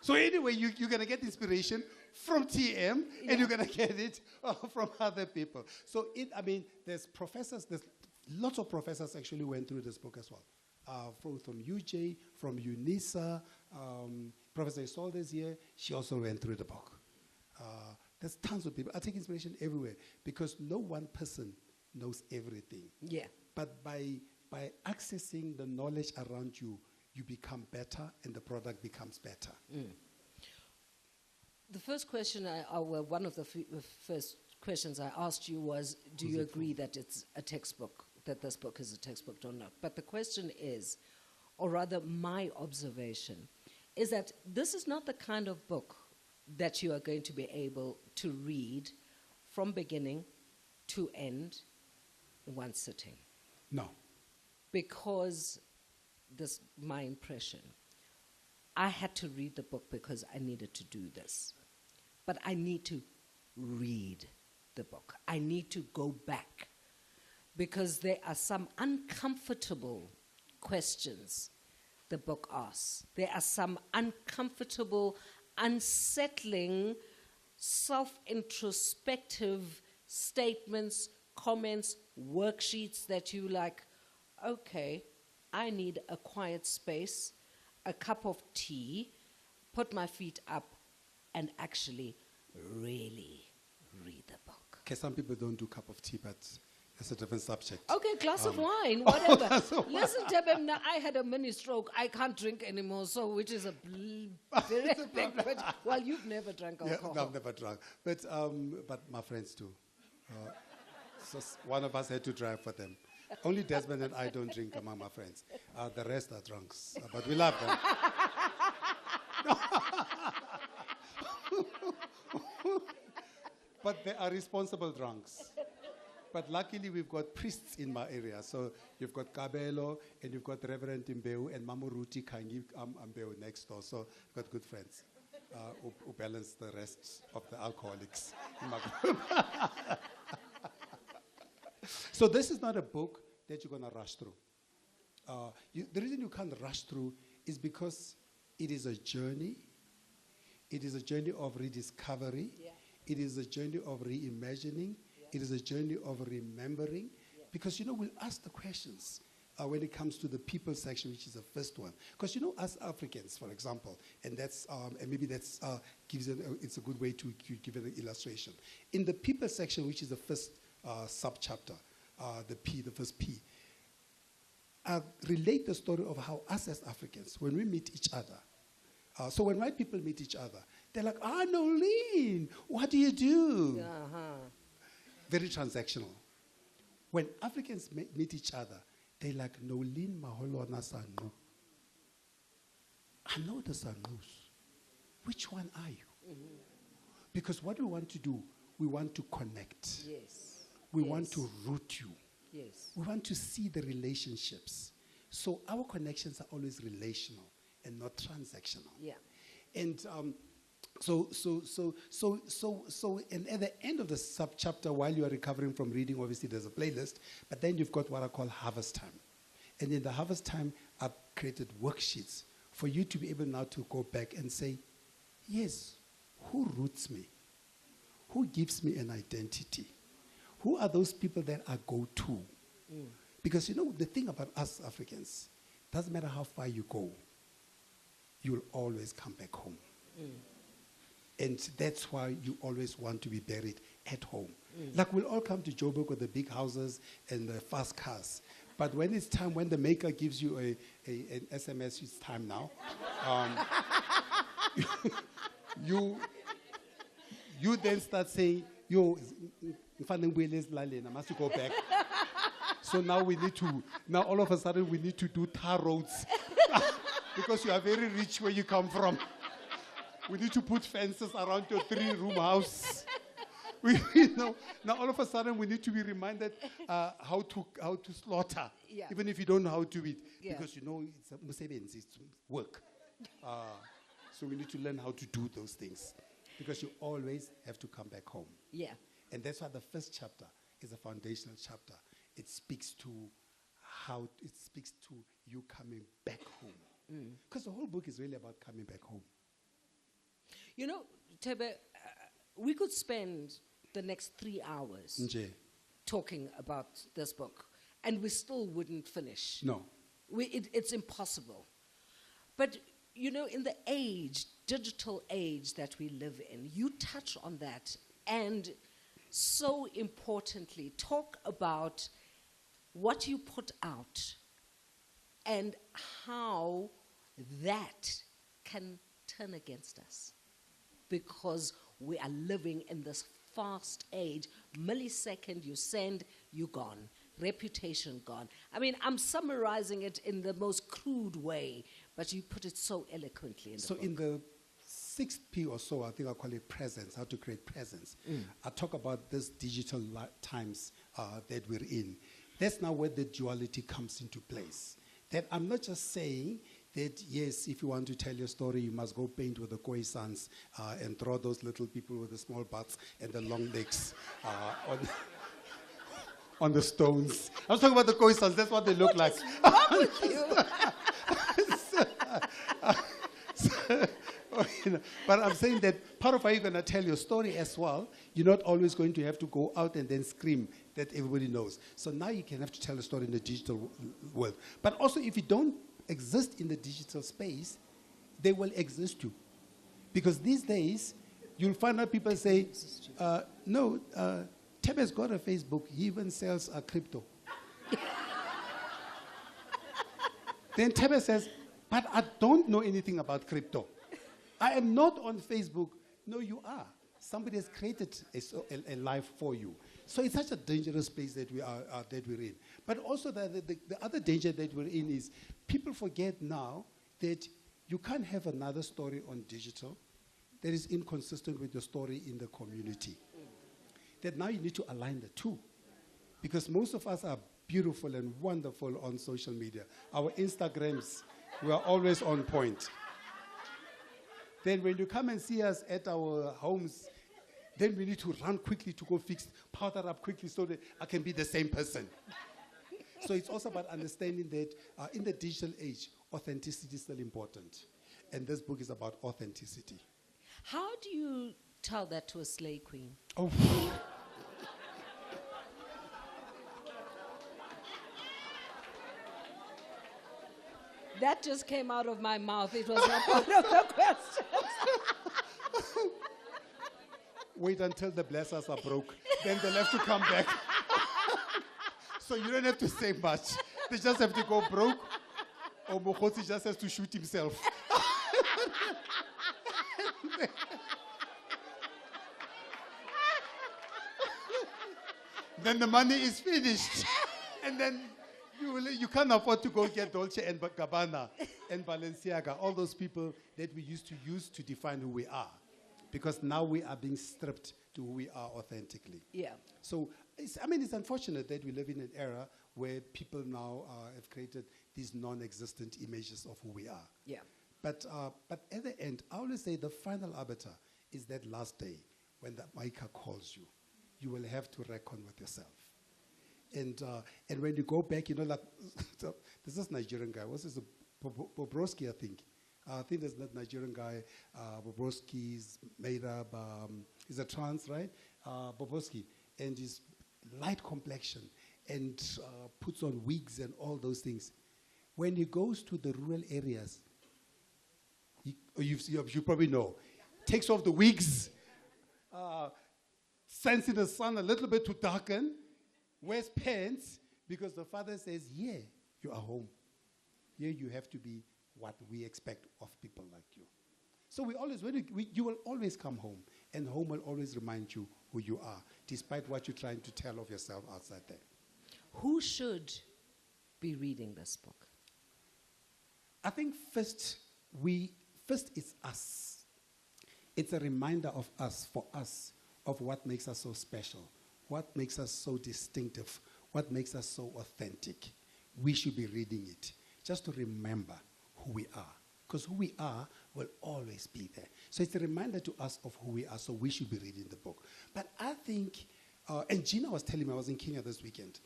so anyway, you're going to get inspiration from TM, and you're going to get it from other people. So, there's professors, there's lots of professors actually went through this book as well. From UJ, from UNISA, Professor Isolde's here, she also went through the book. There's tons of people. I take inspiration everywhere, because no one person knows everything. Yeah. But by accessing the knowledge around you, you become better, and the product becomes better. Mm. The first question, one of the first questions I asked you was, do you agree that it's a textbook, that this book is a textbook or not? But the question is, or rather my observation, is that this is not the kind of book that you are going to be able to read from beginning to end in one sitting. No. Because this, my impression, I had to read the book because I needed to do this. But I need to read the book. I need to go back, because there are some uncomfortable questions the book asks. There are some uncomfortable, unsettling, self-introspective statements, comments, worksheets that you like, okay, I need a quiet space, a cup of tea, put my feet up, and actually really read the book. Okay, some people don't do cup of tea, but that's a different subject. Okay, glass of wine, whatever. glass of Listen, Tebem, now I had a mini stroke. I can't drink anymore, so which is a very big. Well, you've never drank Yeah, alcohol. no, I've never drunk. But my friends do. So one of us had to drive for them. Only Desmond and I don't drink among my friends. The rest are drunks, but we love them. But they are responsible drunks. But luckily, we've got priests in my area. So you've got Kabelo, and you've got Reverend Imbeu, and Mamuruti Kangi Ambeu next door. So we've got good friends who balance the rest of the alcoholics in my group. So this is not a book that you're going to rush through. The reason you can't rush through is because it is a journey. It is a journey of rediscovery. Yeah. It is a journey of reimagining. It is a journey of remembering. Because, we'll ask the questions when it comes to the people section, which is the first one. Because, us Africans, for example, and that's and maybe that's it's a good way to give it an illustration. In the people section, which is the first subchapter, the first P, relate the story of how us as Africans, when we meet each other, so when white people meet each other, they're like, Nolene, what do you do? Very transactional. When Africans meet each other, they're like, Nolene Maholona Sanru. I know the Sanrus. Which one are you? Mm-hmm. Because what we want to do, we want to connect. Yes. We want to root you. Yes. We want to see the relationships. So our connections are always relational and not transactional. Yeah. And and at the end of the subchapter, while you are recovering from reading, obviously there's a playlist, but then you've got what I call harvest time. And in the harvest time, I've created worksheets for you to be able now to go back and say, yes, who roots me? Who gives me an identity? Who are those people that I go to? Because the thing about us Africans, doesn't matter how far you go, you'll always come back home. And that's why you always want to be buried at home. Like we'll all come to Joburg with the big houses and the fast cars. But when it's time, when the maker gives you an SMS, it's time now, you then start saying, I must go back. So now now all of a sudden we need to do tar roads. Because you are very rich where you come from. We need to put fences around your 3-room house. Now all of a sudden we need to be reminded how to slaughter, even if you don't know how to do it. Yeah. Because it's a musebenzi, it's work. So we need to learn how to do those things. Because you always have to come back home. Yeah. And that's why the first chapter is a foundational chapter. It speaks to you coming back home. Because the whole book is really about coming back home. Tebe, we could spend the next 3 hours Nje. talking about this book, and we still wouldn't finish. No. It's impossible. But, in the digital age that we live in, you touch on that, and so importantly, talk about what you put out and how that can turn against us. Because we are living in this fast age. Millisecond, you send, you're gone. Reputation gone. I mean, I'm summarizing it in the most crude way, but you put it so eloquently in the book. So in the 6th P or so, I think I call it presence, how to create presence. I talk about this digital times that we're in. That's now where the duality comes into place. That I'm not just saying that, yes, if you want to tell your story, you must go paint with the Khoisans and draw those little people with the small butts and the long legs on the stones. I was talking about the Khoisans, that's what they look like. What's wrong with you? You know, but I'm saying that part of how you're going to tell your story as well, you're not always going to have to go out and then scream that everybody knows. So now you can have to tell a story in the digital world. But also, if you don't exist in the digital space, they will exist you. Because these days, you'll find out people say, no, Tebe's got a Facebook, he even sells crypto. Then Tebe says, but I don't know anything about crypto. I am not on Facebook. No, you are. Somebody has created a life for you. So it's such a dangerous place that we're in. But also the other danger that we're in is people forget now that you can't have another story on digital that is inconsistent with your story in the community. That now you need to align the two. Because most of us are beautiful and wonderful on social media. Our Instagrams, we are always on point. Then when you come and see us at our homes, then we need to run quickly to go powder up quickly so that I can be the same person. So it's also about understanding that in the digital age, authenticity is still important. And this book is about authenticity. How do you tell that to a slay queen? Oh. That just came out of my mouth. It was not part of the question. Wait until the blessers are broke. Then they'll have to come back. So you don't have to say much. They just have to go broke, or Mokotsi just has to shoot himself. Then the money is finished. And then you can't afford to go get Dolce and Gabbana and Balenciaga, all those people that we used to use to define who we are. Because now we are being stripped to who we are authentically. Yeah. So, it's unfortunate that we live in an era where people now have created these non-existent images of who we are. Yeah. But at the end, I always say the final arbiter is that last day when the Maker calls you. You will have to reckon with yourself. And when you go back, like, there's this Nigerian guy. What's his name? Bobrovsky, I think. I think there's that Nigerian guy. Bobrovsky's made up. He's a trans, right? Bobrovsky. And he's light complexion and puts on wigs and all those things. When he goes to the rural areas, you probably know, takes off the wigs, stands in the sun a little bit to darken, wears pants, because the father says, yeah, you are home. Here you have to be what we expect of people like you. So you will always come home, and home will always remind you who you are, despite what you're trying to tell of yourself outside there. Who should be reading this book? I think first it's us. It's a reminder of us, for us, of what makes us so special, what makes us so distinctive, what makes us so authentic. We should be reading it just to remember who we are, because who we are will always be there. So it's a reminder to us of who we are, so we should be reading the book. But I think, and Gina was telling me, I was in Kenya this weekend,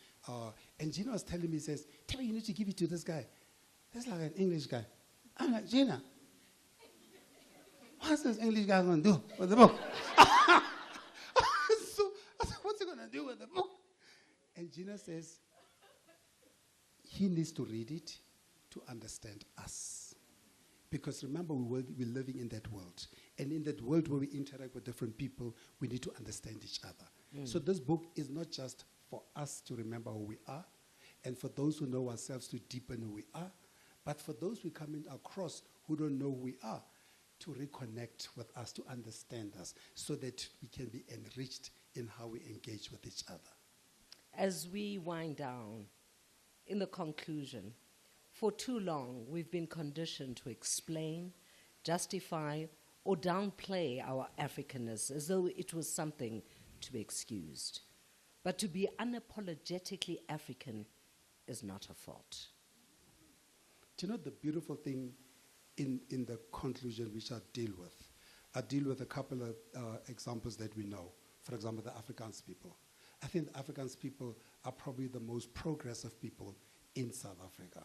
and Gina was telling me, says, Tebe, you need to give it to this guy. That's like an English guy. I'm like, Gina, what's this English guy going to do with the book? So I said, what's he going to do with the book? And Gina says, he needs to read it to understand us. Because remember, we're living in that world. And in that world where we interact with different people, we need to understand each other. So this book is not just for us to remember who we are, and for those who know ourselves to deepen who we are, but for those we come in across who don't know who we are, to reconnect with us, to understand us, so that we can be enriched in how we engage with each other. As we wind down, in the conclusion, for too long we've been conditioned to explain, justify, or downplay our Africanness as though it was something to be excused. But to be unapologetically African is not a fault. Do you know the beautiful thing in the conclusion which I deal with a couple of examples that we know. For example, the Afrikaans people. I think the Afrikaans people are probably the most progressive people in South Africa.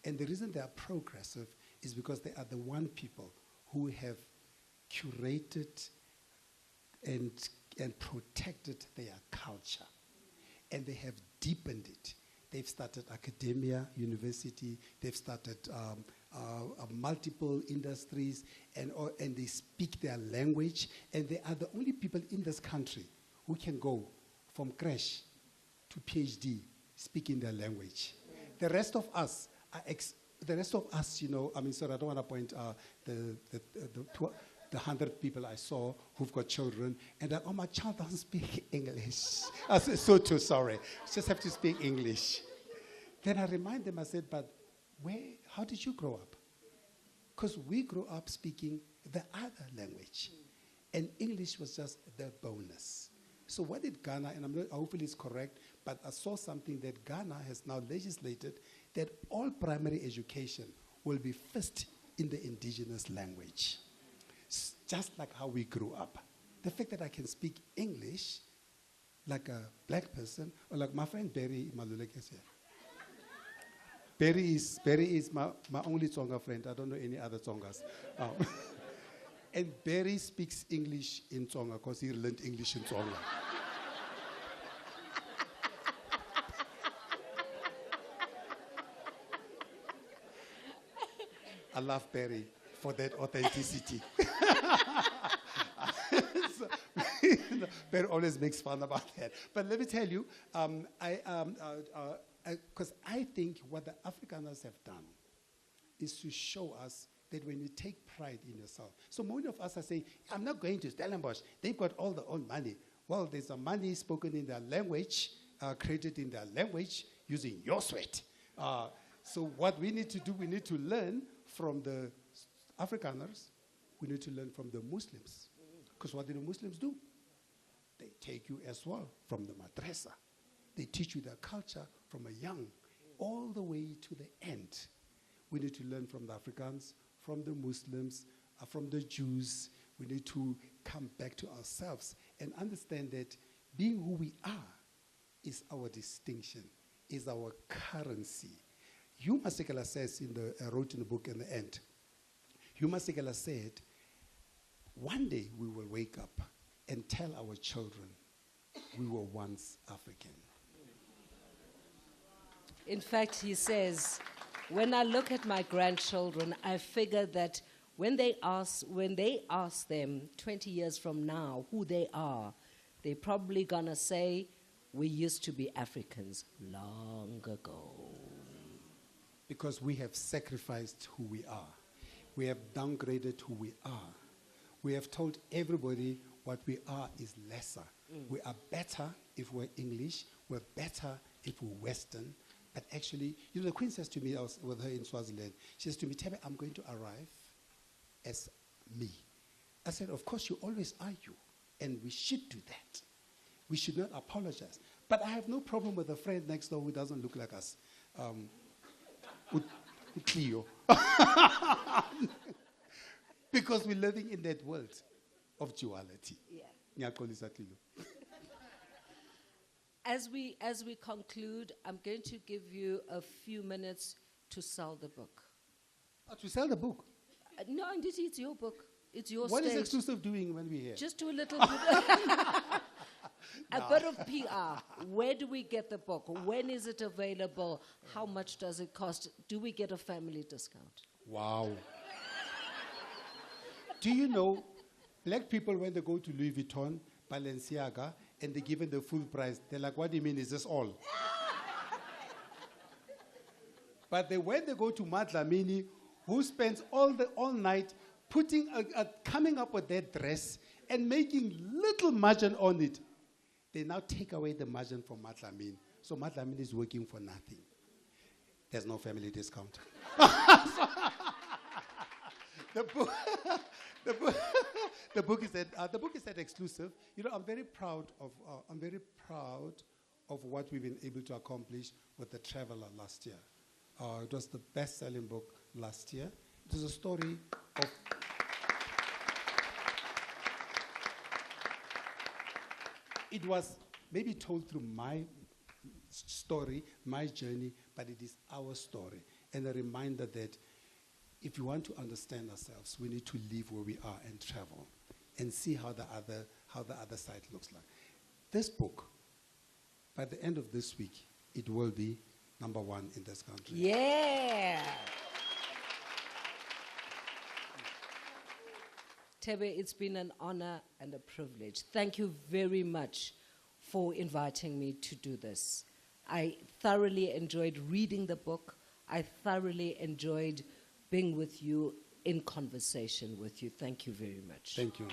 And the reason they are progressive is because they are the one people who have curated and protected their culture. And they have deepened it. They've started academia, university, they've started multiple industries, and they speak their language, and they are the only people in this country who can go from crash to PhD speaking their language. The rest of us you know, I mean, sorry, I don't want to point the 100 people I saw who've got children, and that, oh, my child doesn't speak English. I said, so too sorry. Just have to speak English. Then I remind them, I said, but how did you grow up? Because we grew up speaking the other language, and English was just the bonus. So what did Ghana, and hopefully it's correct, but I saw something that Ghana has now legislated that all primary education will be first in the indigenous language. Just like how we grew up. The fact that I can speak English like a black person, or like my friend Barry Maluleke here. Barry is my only Tsonga friend. I don't know any other Tsongas. And Barry speaks English in Tsonga because he learned English in Tsonga. I love Barry for that authenticity. So, Barry always makes fun about that. But let me tell you, because I think what the Afrikaners have done is to show us that when you take pride in yourself. So many of us are saying, I'm not going to Stellenbosch. They've got all their own money. Well, there's some money spoken in their language, created in their language, using your sweat. So what we need to do, we need to learn from the Afrikaners. We need to learn from the Muslims. Because what do the Muslims do? They take you as well from the madrasa. They teach you their culture from a young, all the way to the end. We need to learn from the Africans, from the Muslims, from the Jews. We need to come back to ourselves and understand that being who we are is our distinction, is our currency. Hugh Masekela says wrote in the book in the end, Hugh Masekela said, one day we will wake up and tell our children we were once African. In fact, he says, when I look at my grandchildren, I figure that when they ask them 20 years from now who they are, they're probably gonna say, we used to be Africans long ago. Because we have sacrificed who we are. We have downgraded who we are. We have told everybody what we are is lesser. We are better if we're English. We're better if we're Western. But actually, you know, the Queen says to me, I was with her in Swaziland, she says to me, Tebe, I'm going to arrive as me. I said, of course, you always are you. And we should do that. We should not apologize. But I have no problem with a friend next door who doesn't look like us. Cleo. Because we're living in that world of duality. Yeah. Cleo. As we conclude, I'm going to give you a few minutes to sell the book. To sell the book? No, indeed, it's your book. It's your What stage. is Exclusive doing when we're here? Just do a little bit. A bit of PR. Where do we get the book? When is it available? How much does it cost? Do we get a family discount? Wow. Do you know, black people, when they go to Louis Vuitton, Balenciaga, and they're given the full price, they're like, what do you mean, is this all? But when they go to Madlamini, who spends all night coming up with their dress and making little margin on it, they now take away the margin from Madlamini. So Madlamini is working for nothing. There's no family discount. The book is that exclusive. You know, I'm very proud of what we've been able to accomplish with The Traveler last year. It was the best-selling book last year. It was a story of it was maybe told through my story, my journey, but it is our story. And a reminder that if you want to understand ourselves, we need to leave where we are and travel and see how the other side looks like. This book, by the end of this week, it will be #1 in this country. Yeah. Tebe, it's been an honor and a privilege. Thank you very much for inviting me to do this. I thoroughly enjoyed reading the book. I thoroughly enjoyed being with you in conversation with you. Thank you very much. Thank you.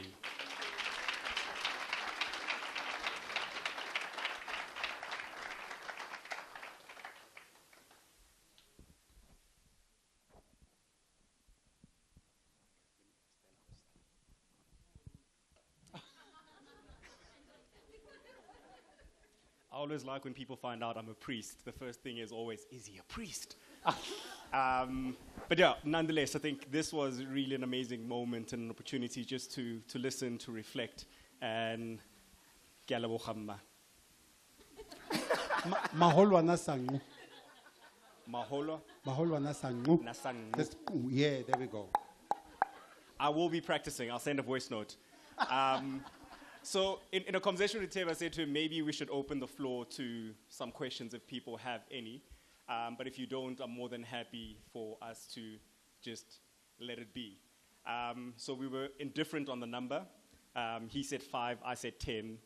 I always like when people find out I'm a priest. The first thing is always, is he a priest? But yeah, nonetheless, I think this was really an amazing moment and an opportunity just to listen, to reflect, and Gyalaboghamma. Maholwana sangu. Maholo Maholwana sangu. Nasangu. Yeah, there we go. I will be practicing. I'll send a voice note. So in a conversation with Tebe, I said to him, maybe we should open the floor to some questions if people have any. But if you don't, I'm more than happy for us to just let it be. So we were indifferent on the number. He said 5, I said 10.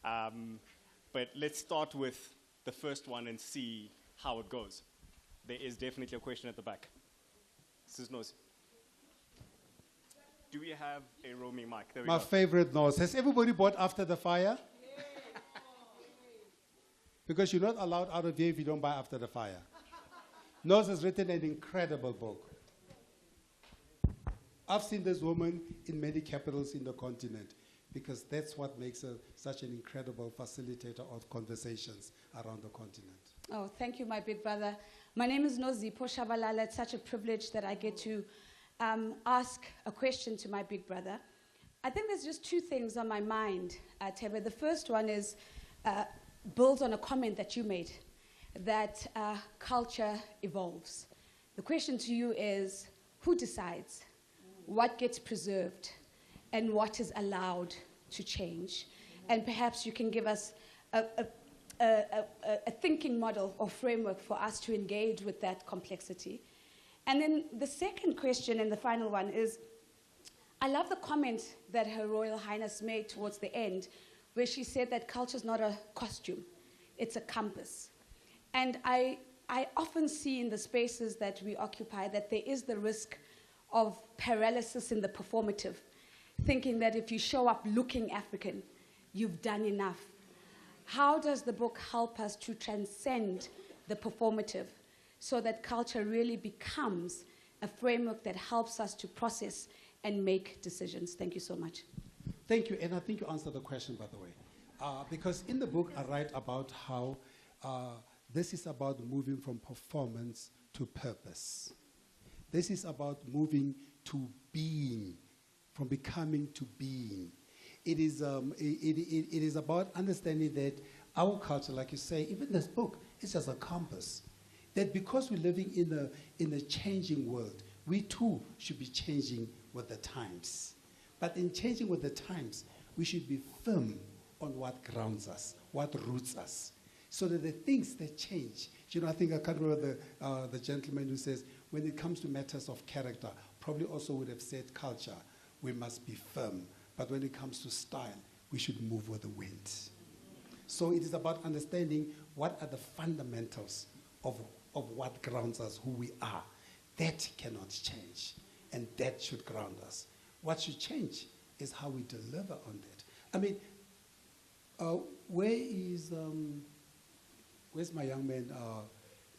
But let's start with the first one and see how it goes. There is definitely a question at the back. Sis Nose. Do we have a roaming mic? There we My go. favorite nose. Has everybody bought After the Fire? Because you're not allowed out of here if you don't buy After the Fire. Nose has written an incredible book. I've seen this woman in many capitals in the continent because that's what makes her such an incredible facilitator of conversations around the continent. Oh, thank you, my big brother. My name is Nozipho Shabalala. It's such a privilege that I get to ask a question to my big brother. I think there's just two things on my mind, Tebe. The first one is build on a comment that you made, that culture evolves. The question to you is, who decides what gets preserved and what is allowed to change? And perhaps you can give us a thinking model or framework for us to engage with that complexity. And then the second question and the final one is, I love the comment that Her Royal Highness made towards the end, where she said that culture is not a costume, it's a compass. And I often see in the spaces that we occupy that there is the risk of paralysis in the performative, thinking that if you show up looking African, you've done enough. How does the book help us to transcend the performative so that culture really becomes a framework that helps us to process and make decisions? Thank you so much. Thank you, and I think you answered the question, by the way. Because in the book, I write about how this is about moving from performance to purpose. This is about moving to being, from becoming to being. It is about understanding that our culture, like you say, even this book, is just a compass. That because we're living in a changing world, we too should be changing with the times. But in changing with the times, we should be firm on what grounds us, what roots us, so that the things that change. You know, I think I can't remember the gentleman who says, when it comes to matters of character, probably also would have said culture, we must be firm. But when it comes to style, we should move with the wind. So it is about understanding what are the fundamentals of what grounds us, who we are. That cannot change, and that should ground us. What should change is how we deliver on that. I mean, where's my young man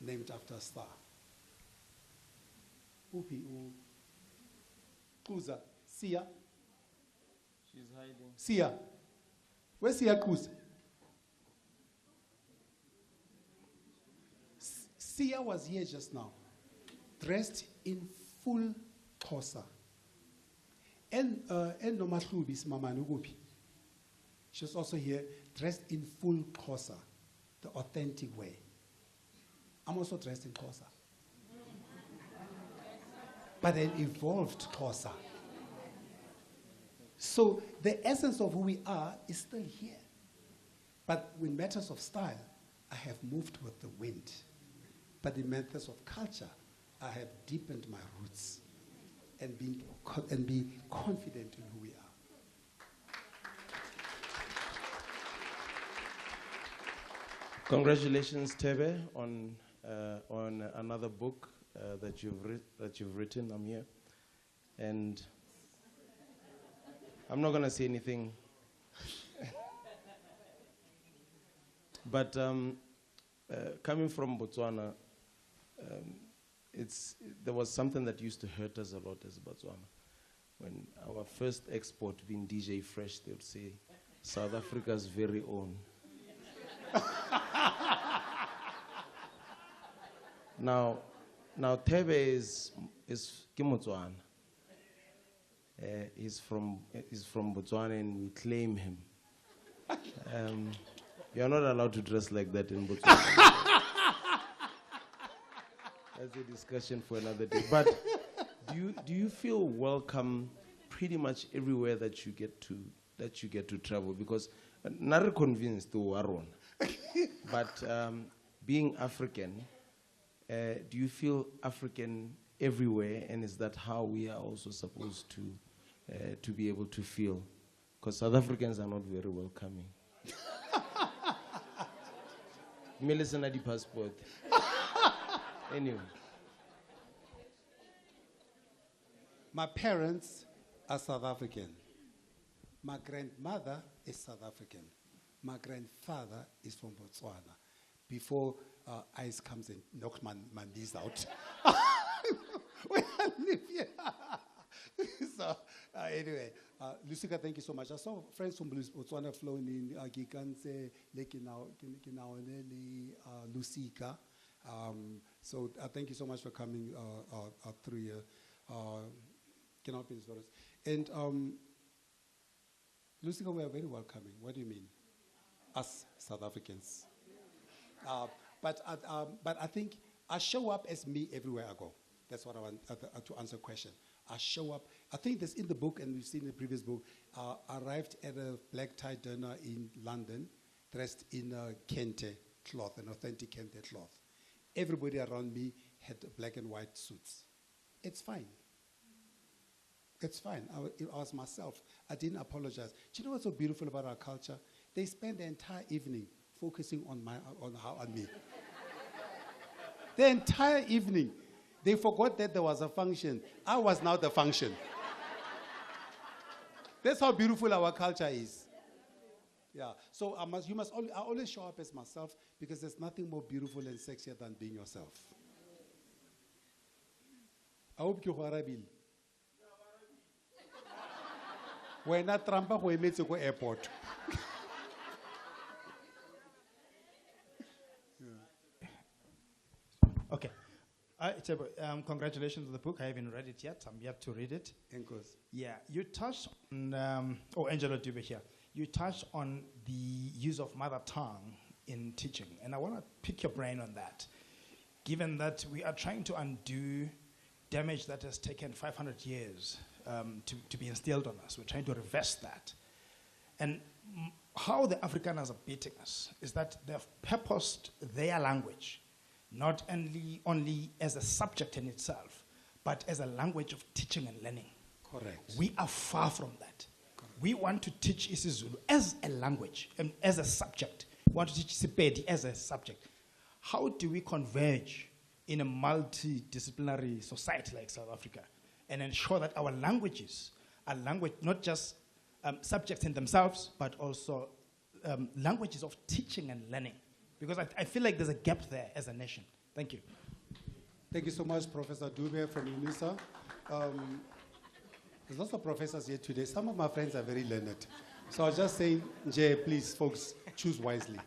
named after a star? Upi, Kuza, Sia. She's hiding. Sia. Where's Sia Kuza? Sia was here just now, dressed in full Xhosa. And Nomahlubi is Mama Nugupi. She's also here, dressed in full Xhosa, the authentic way. I'm also dressed in Xhosa. but an evolved Xhosa. So the essence of who we are is still here. But in matters of style, I have moved with the wind. But in matters of culture, I have deepened my roots and be confident in who we are. Congratulations, Tebe, on another book that you've written. I'm here, and I'm not going to say anything. But coming from Botswana, there was something that used to hurt us a lot as Botswana. When our first export being DJ Fresh, they would say, South Africa's very own. Now Tebe is Kimotswana. He's from Botswana, and we claim him. You are not allowed to dress like that in Botswana. That's a discussion for another day. But do you feel welcome pretty much everywhere that you get to travel? Because not convinced to Aron, but being African, do you feel African everywhere? And is that how we are also supposed to be able to feel? Because South Africans are not very welcoming. Millicent had the passport. Anyway. My parents are South African. My grandmother is South African. My grandfather is from Botswana. Before ICE comes and knocks my knees out. When I live here. So, anyway, Lusika, thank you so much. I saw friends from Botswana flown in, Gikanse, Lusika. So, thank you so much for coming through here. And Lusika, we are very welcoming. What do you mean? Us South Africans. But I think I show up as me everywhere I go. That's what I want to answer the question. I show up. I think that's in the book, and we've seen the previous book. I arrived at a black tie dinner in London, dressed in a kente cloth, an authentic kente cloth. Everybody around me had black and white suits. It's fine. It's fine. I was myself. I didn't apologize. Do you know what's so beautiful about our culture? They spend the entire evening focusing on me. The entire evening. They forgot that there was a function. I was now the function. That's how beautiful our culture is. Yeah. So I always show up as myself, because there's nothing more beautiful and sexier than being yourself. I hope you are able. We're not trampa go emetse go airport. Okay. Congratulations on the book. I haven't read it yet. I'm yet to read it. Enkos. Yeah, you touched on, Angela Dube here. You touched on the use of mother tongue in teaching, and I want to pick your brain on that. Given that we are trying to undo damage that has taken 500 years to be instilled on us, we're trying to reverse that. And how the Afrikaners are beating us is that they've purposed their language not only as a subject in itself, but as a language of teaching and learning. Correct. We are far from that. Correct. We want to teach isiZulu as a language and as a subject. We want to teach Sepedi as a subject. How do we converge in a multidisciplinary society like South Africa and ensure that our languages are not just subjects in themselves, but also languages of teaching and learning? Because I feel like there's a gap there as a nation. Thank you. Thank you so much, Professor Dube from UNISA. There's lots of professors here today. Some of my friends are very learned. So I was just saying, Jay, please, folks, choose wisely.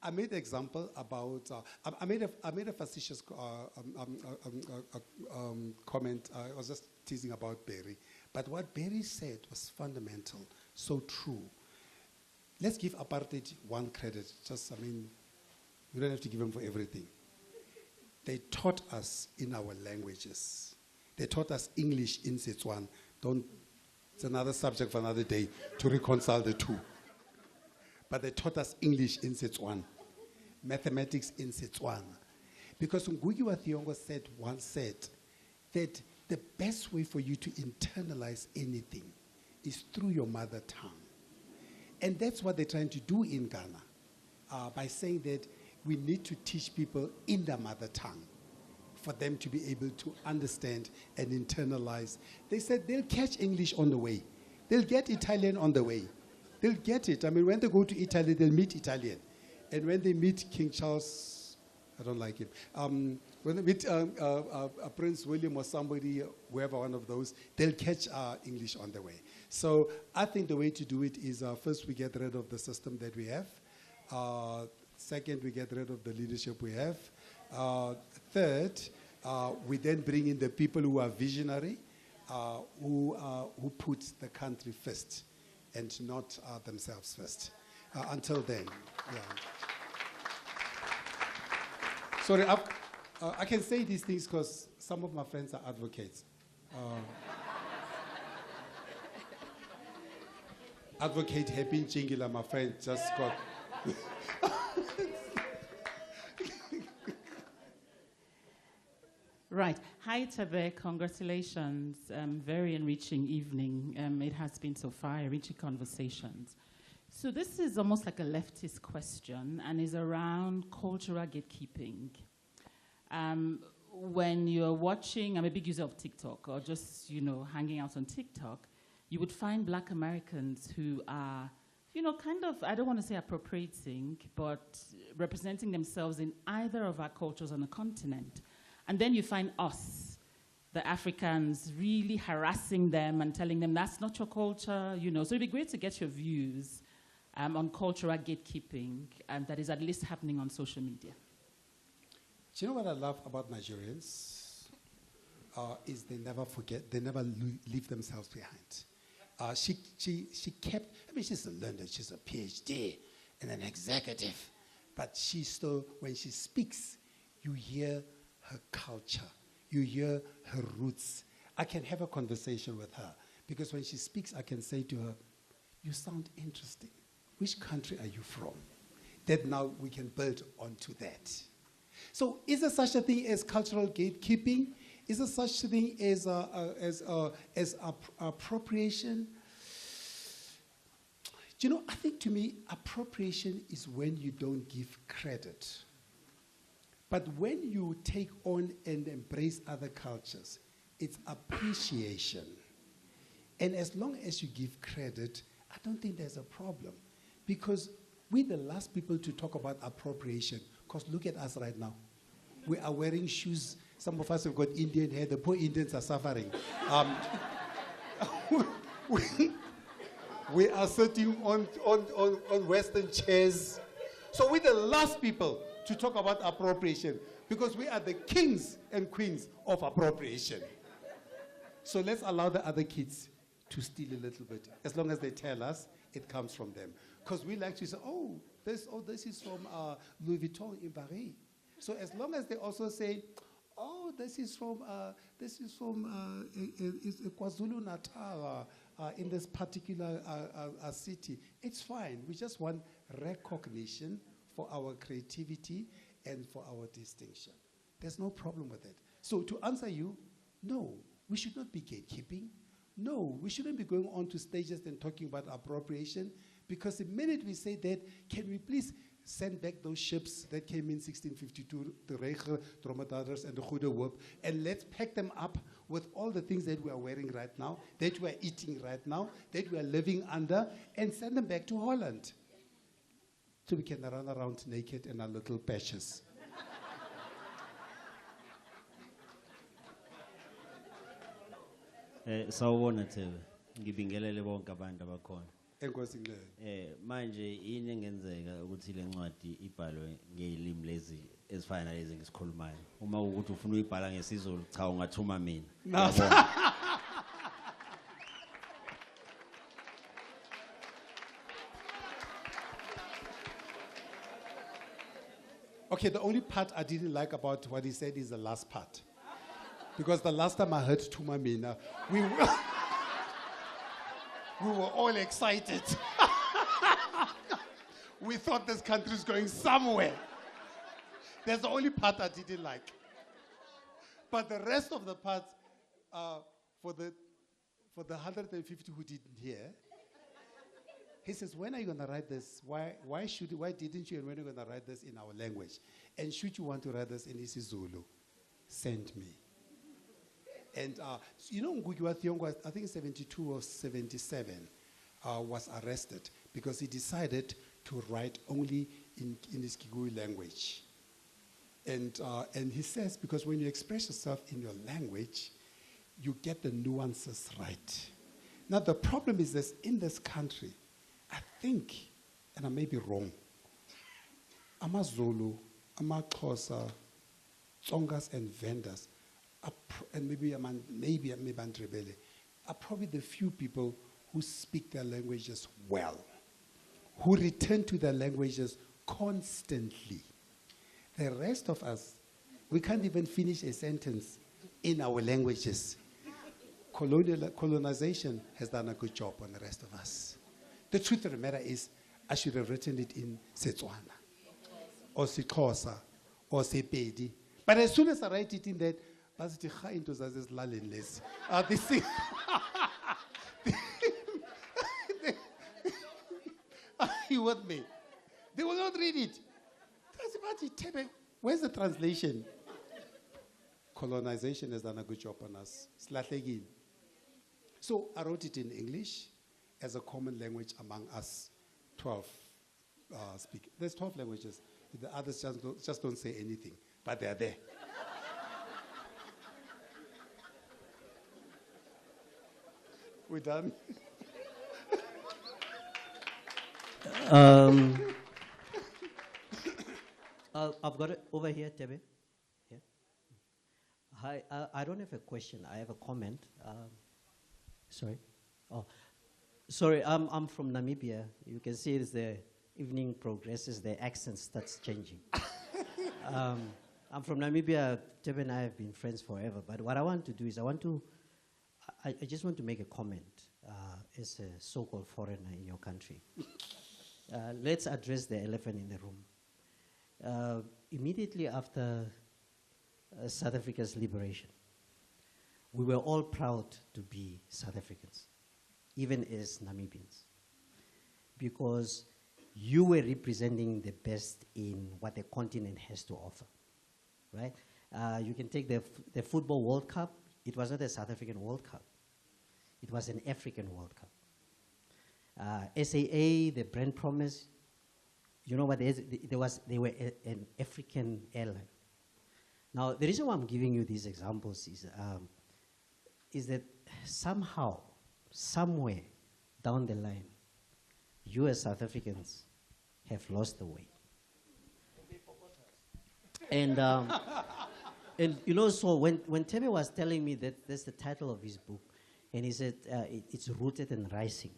I made an example about, I made a facetious comment. I was just teasing about Barry. But what Barry said was fundamental, so true. Let's give apartheid one credit. We don't have to give them for everything. They taught us in our languages. They taught us English in Setswana. It's another subject for another day to reconcile the two. But they taught us English in Setswana, mathematics in Setswana. Because Ngugi wa Thiong'o once said that the best way for you to internalize anything is through your mother tongue. And that's what they're trying to do in Ghana by saying that we need to teach people in their mother tongue for them to be able to understand and internalize. They said they'll catch English on the way. They'll get Italian on the way. They'll get it. I mean, when they go to Italy, they'll meet Italian. And when they meet King Charles, I don't like him. When they meet Prince William or somebody, whoever one of those, they'll catch English on the way. So I think the way to do it is first we get rid of the system that we have. Second, we get rid of the leadership we have. Third, we then bring in the people who are visionary, who put the country first and not themselves first. Until then, yeah. Sorry, I can say these things because some of my friends are advocates. Advocate Happy Chingila, my friend, just got... Right. Hi, Tebe. Congratulations. Very enriching evening. It has been so far, enriching conversations. So this is almost like a leftist question and is around cultural gatekeeping. When you're watching, I'm a big user of TikTok or just, hanging out on TikTok, you would find Black Americans who are, kind of, I don't want to say appropriating, but representing themselves in either of our cultures on the continent. And then you find us, the Africans, really harassing them and telling them that's not your culture, So it'd be great to get your views on cultural gatekeeping that is at least happening on social media. Do you know what I love about Nigerians? Is they never forget, they never leave themselves behind. She kept, she's a learner, she's a PhD and an executive, but she still, when she speaks, you hear her culture, you hear her roots. I can have a conversation with her because when she speaks, I can say to her, you sound interesting. Which country are you from? That now we can build onto that. So is there such a thing as cultural gatekeeping? Is there such a thing as appropriation? Do I think to me, appropriation is when you don't give credit. But when you take on and embrace other cultures, it's appreciation. And as long as you give credit, I don't think there's a problem. Because we're the last people to talk about appropriation. Because look at us right now. We are wearing shoes. Some of us have got Indian hair. The poor Indians are suffering. We are sitting on Western chairs. So we're the last people to talk about appropriation because we are the kings and queens of appropriation. So let's allow the other kids to steal a little bit. As long as they tell us, it comes from them. Because we like to say, this is from Louis Vuitton in Paris. So as long as they also say, this is from KwaZulu-Natal in this particular city, it's fine. We just want recognition for our creativity and for our distinction. There's no problem with it. So to answer you, no, we should not be gatekeeping. No, we shouldn't be going on to stages and talking about appropriation because the minute we say that, can we please send back those ships that came in 1652, the Reiche, Dromedaris, and the Goede Hoop, and let's pack them up with all the things that we are wearing right now, that we are eating right now, that we are living under, and send them back to Holland. So we can run around naked in our little patches. Sawubona Thebe. Ngibingelele bonke abantu abakhona. Enkosi Manje yini engenzeka ukuthi le ncwadi ibhalwe ngelimi lezi ezifana nalezi ngisikhulumayo. Uma ukuthi ufuna uyibhala ngesizulu cha ungathuma mina. Okay, the only part I didn't like about what he said is the last part. Because the last time I heard Tumamina, we were, we were all excited. We thought this country is going somewhere. That's the only part I didn't like. But the rest of the parts, for the 150 who didn't hear, he says, when are you going to write this? Why didn't you, and when are you going to write this in our language? And should you want to write this in isiZulu, send me. And you know, Ngugi wa Thiong'o, I think 72 or 77, was arrested because he decided to write only in his Kikuyu language. And he says, because when you express yourself in your language, you get the nuances right. Now, the problem is this, in this country, I think, and I may be wrong, AmaZulu, AmaXhosa, Tsongas and Vendas, and maybe Andrebele, are probably the few people who speak their languages well, who return to their languages constantly. The rest of us, we can't even finish a sentence in our languages. Colonization has done a good job on the rest of us. The truth of the matter is, I should have written it in Setswana, or Sixhosa, or Sepedi. But as soon as I write it in that, this thing. Are you with me? They will not read it. Where's the translation? Colonization has done a good job on us. So I wrote it in English as a common language among us 12 speakers. There's 12 languages. The others just don't say anything, but they're there. We're done. I've got it over here, Tebe. Yeah. Hi, I don't have a question. I have a comment. Sorry. Oh, sorry. I'm from Namibia. You can see as the evening progresses, the accent starts changing. I'm from Namibia. Tebe and I have been friends forever. But what I want to do is I just want to make a comment as a so-called foreigner in your country. Let's address the elephant in the room. Immediately after South Africa's liberation, we were all proud to be South Africans, even as Namibians, because you were representing the best in what the continent has to offer, right? You can take the Football World Cup. It was not a South African World Cup. It was an African World Cup. SAA, the brand promise, you know what, they were an African airline. Now, the reason why I'm giving you these examples is that somehow, somewhere down the line, you as South Africans have lost the way. And you know, so when Tebe was telling me that that's the title of his book, and he said it's rooted in rising,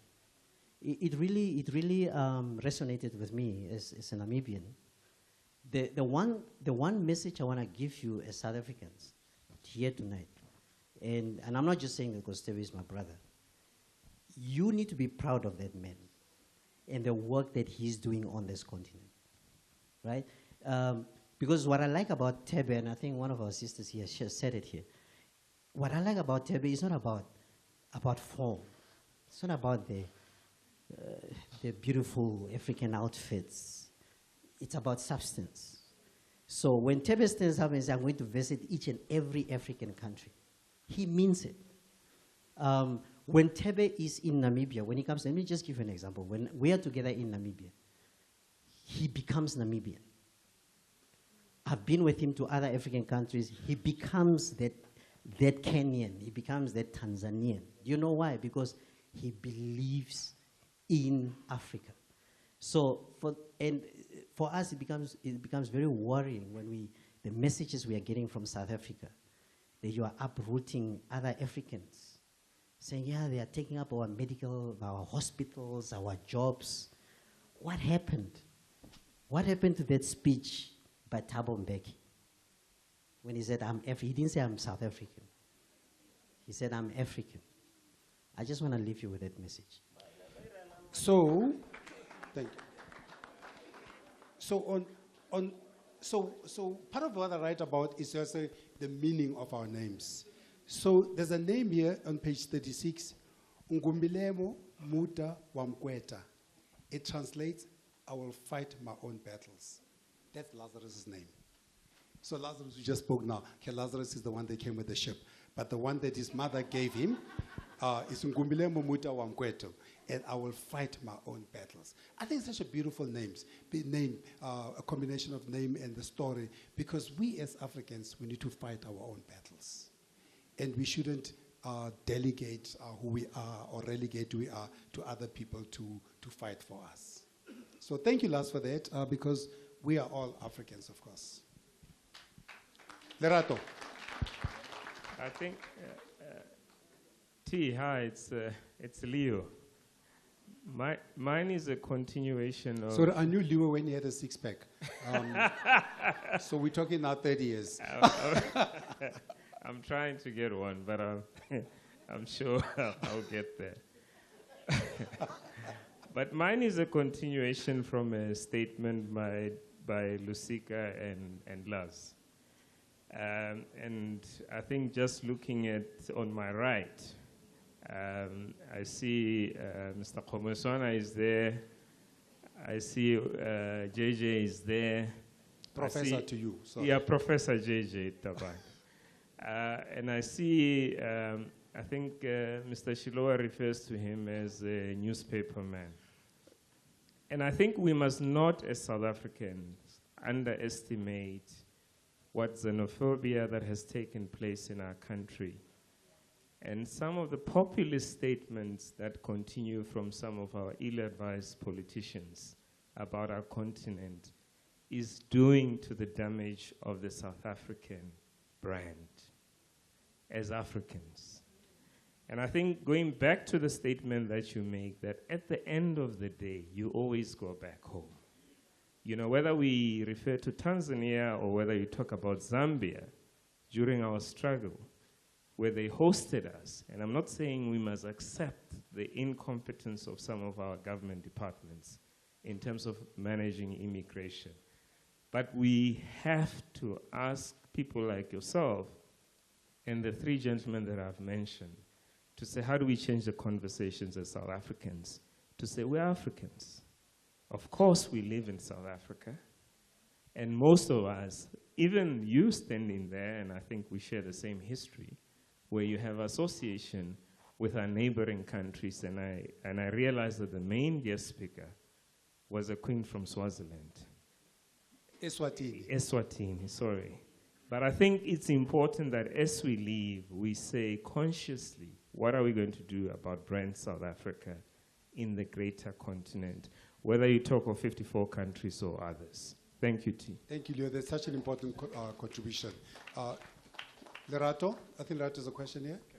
it really resonated with me as a Namibian. The one message I want to give you as South Africans here tonight, and I'm not just saying that because Tebe is my brother, you need to be proud of that man and the work that he's doing on this continent, right? Because what I like about Tebe, and I think one of our sisters here said it here, what I like about Tebe is not about form. It's not about the beautiful African outfits. It's about substance. So when Tebe stands up and says, I'm going to visit each and every African country, he means it. When Tebe is in Namibia, when he comes, let me just give you an example. When we are together in Namibia, he becomes Namibian. I've been with him to other African countries. He becomes that Kenyan. He becomes that Tanzanian. Do you know why? Because he believes in Africa. So for us, it becomes very worrying when the messages we are getting from South Africa, that you are uprooting other Africans, saying, yeah, they are taking up our hospitals, our jobs. What happened? What happened to that speech by Thabo Mbeki. When he said, he didn't say I'm South African. He said, I'm African. I just want to leave you with that message. So, thank you. So so part of what I write about is also the meaning of our names. So there's a name here on page 36, Ngumbilemo Muta Wamkweta. It translates, I will fight my own battles. That's Lazarus' name. So Lazarus, we just spoke now. Okay, Lazarus is the one that came with the ship. But the one that his mother gave him is Ngumbilemo Muta Wamkweta. And I will fight my own battles. I think it's such a beautiful name, a combination of name and the story, because we as Africans, we need to fight our own battles. And we shouldn't delegate who we are or relegate who we are to other people to fight for us. So thank you, Lars, for that, because we are all Africans, of course. Lerato. I think, T, hi, it's Leo. Mine is a continuation of... So I knew Leo when he had a six-pack. So we're talking now 30 years. I'm trying to get one, but I'm sure I'll get there. But mine is a continuation from a statement by Lusika and Laz. And I think just looking at on my right, I see Mr. Komoswana is there. I see JJ is there. Professor to you. Sorry. Yeah, Professor JJ Tabak. And I see, I think Mr. Shilowa refers to him as a newspaper man. And I think we must not, as South Africans, underestimate what xenophobia that has taken place in our country. And some of the populist statements that continue from some of our ill-advised politicians about our continent is doing to the damage of the South African brand as Africans. And I think going back to the statement that you make, that at the end of the day, you always go back home. You know, whether we refer to Tanzania or whether you talk about Zambia, during our struggle, where they hosted us, and I'm not saying we must accept the incompetence of some of our government departments in terms of managing immigration, but we have to ask people like yourself and the three gentlemen that I've mentioned to say, how do we change the conversations as South Africans to say we're Africans? Of course we live in South Africa, and most of us, even you standing there, and I think we share the same history, where you have association with our neighboring countries, and I realized that the main guest speaker was a queen from Swaziland. Eswatini. Eswatini, sorry. But I think it's important that as we leave, we say consciously, what are we going to do about brand South Africa in the greater continent, whether you talk of 54 countries or others. Thank you, T. Thank you, Leo. That's such an important contribution. Lerato, I think Lerato has a question here. Okay.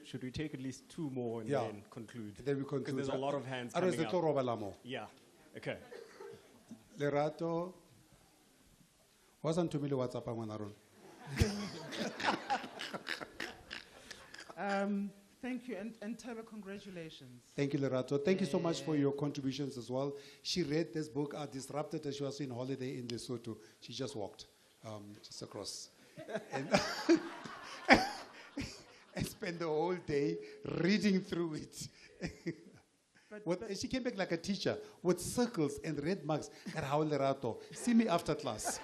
Should we take at least two more and then conclude? Then we conclude. Because there's a lot of hands coming up. Yeah, okay. Lerato, wasn't to me WhatsApp Aron. Thank you, and Taba, congratulations. Thank you, Lerato. Thank you so much for your contributions as well. She read this book, Disrupted, as she was in holiday in Lesotho. She just walked just across. And spent the whole day reading through it. And she came back like a teacher with circles and red marks at Raul Lerato. See me after class.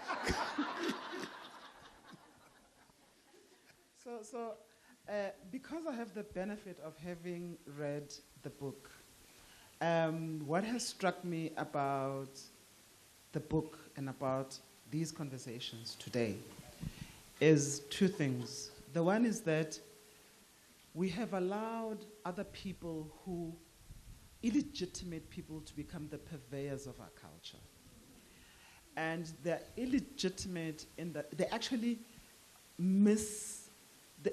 So because I have the benefit of having read the book, what has struck me about the book and about these conversations today is two things. The one is that we have allowed other people who, illegitimate people, to become the purveyors of our culture. And they're illegitimate in that they actually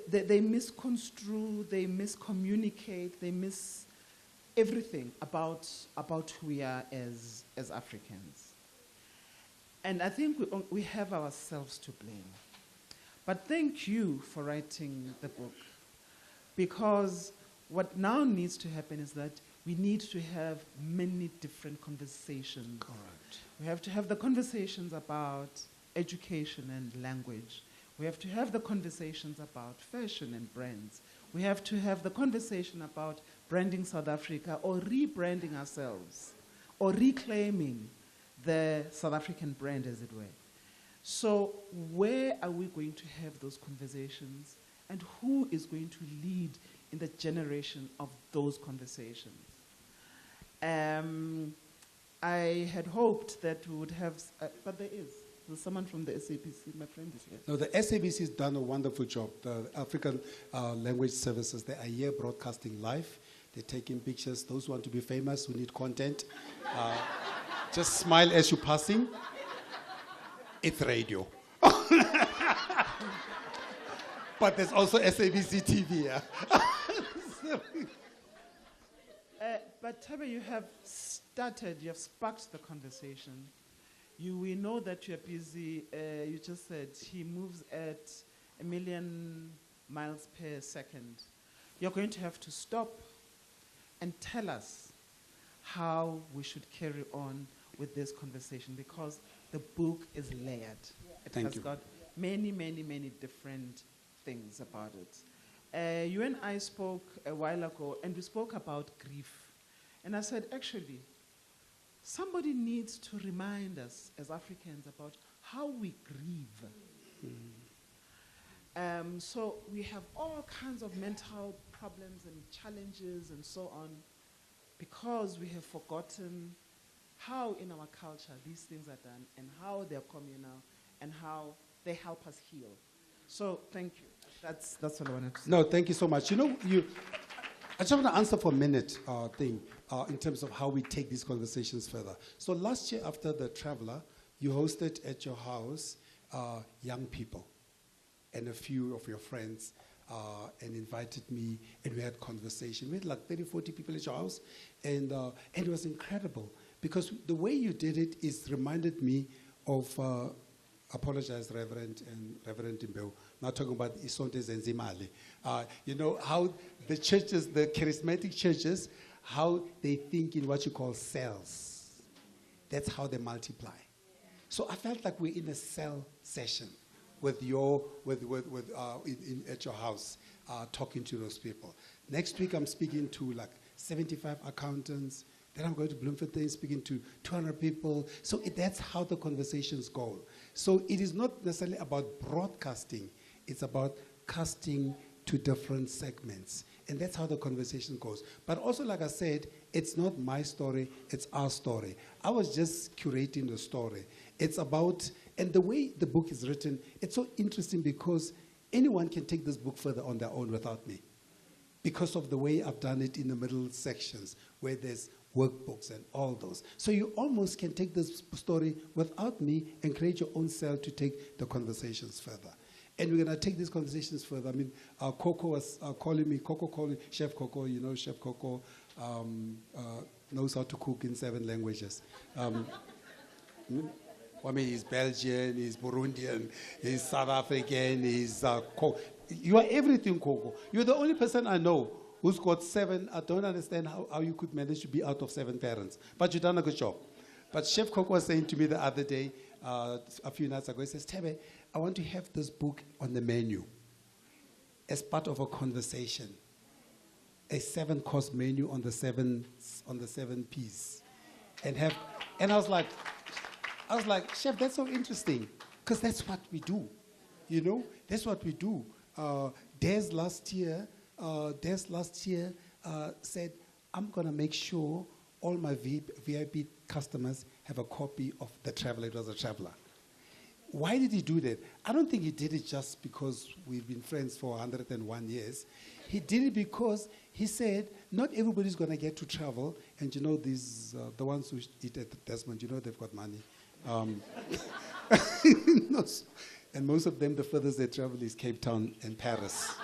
they misconstrue, they miscommunicate, they miss everything about who we are as Africans. And I think we have ourselves to blame. But thank you for writing the book. Because what now needs to happen is that we need to have many different conversations. Correct. We have to have the conversations about education and language. We have to have the conversations about fashion and brands. We have to have the conversation about branding South Africa or rebranding ourselves or reclaiming the South African brand, as it were. So where are we going to have those conversations, and who is going to lead in the generation of those conversations? I had hoped that we would have, but there's someone from the SABC, my friend is here. No, the SABC has done a wonderful job. The African Language Services, they are here broadcasting live. They're taking pictures. Those who want to be famous, who need content, just smile as you're passing. It's radio. But there's also SABC TV. Yeah? But Thebe, you have sparked the conversation. We know that you're busy. You just said he moves at 1 million miles per second. You're going to have to stop and tell us how we should carry on with this conversation, because the book is layered. It has got many, many, many different things about it. You and I spoke a while ago, and we spoke about grief. And I said, actually, somebody needs to remind us as Africans about how we grieve. So we have all kinds of mental problems and challenges and so on, because we have forgotten how in our culture these things are done and how they're communal and how they help us heal. So thank you. That's what I wanted to say. No, thank you so much. You know, I just want to answer for a minute in terms of how we take these conversations further. So last year after the Traveler, you hosted at your house young people and a few of your friends and invited me, and we had conversation. We had like 30, 40 people at your house, and it was incredible because the way you did it reminded me of, apologize Reverend Imbeu, not talking about Isonte Zenzimali. You know, how the churches, the charismatic churches, how they think in what you call cells. That's how they multiply. So I felt like we're in a cell session with at your house, talking to those people. Next week I'm speaking to like 75 accountants. Then I'm going to Bloemfontein speaking to 200 people. So that's how the conversations go. So it is not necessarily about broadcasting. It's about casting to different segments. And that's how the conversation goes. But also, like I said, it's not my story, it's our story. I was just curating the story. It's about, and the way the book is written, it's so interesting because anyone can take this book further on their own without me. Because of the way I've done it in the middle sections, where there's workbooks and all those. So you almost can take this story without me and create your own cell to take the conversations further. And we're going to take these conversations further. I mean, Coco was calling me, Chef Coco, you know, Chef Coco knows how to cook in 7 languages. I mean, he's Belgian, he's Burundian, he's South African, he's you are everything, Coco. You're the only person I know who's got 7. I don't understand how you could manage to be out of 7 parents. But you've done a good job. But Chef Coco was saying to me the other day, a few nights ago, he says, Thebe, I want to have this book on the menu as part of a conversation. A 7-course menu on the 7 P's. And I was like, Chef, that's so interesting. Because that's what we do. You know? That's what we do. Des last year said, I'm going to make sure all my VIP customers have a copy of The Traveler. It was a Traveler. Why did he do that? I don't think he did it just because we've been friends for 101 years. He did it because he said, not everybody's going to get to travel. And you know, these, the ones who eat at Desmond, you know they've got money. And most of them, the furthest they travel is Cape Town and Paris.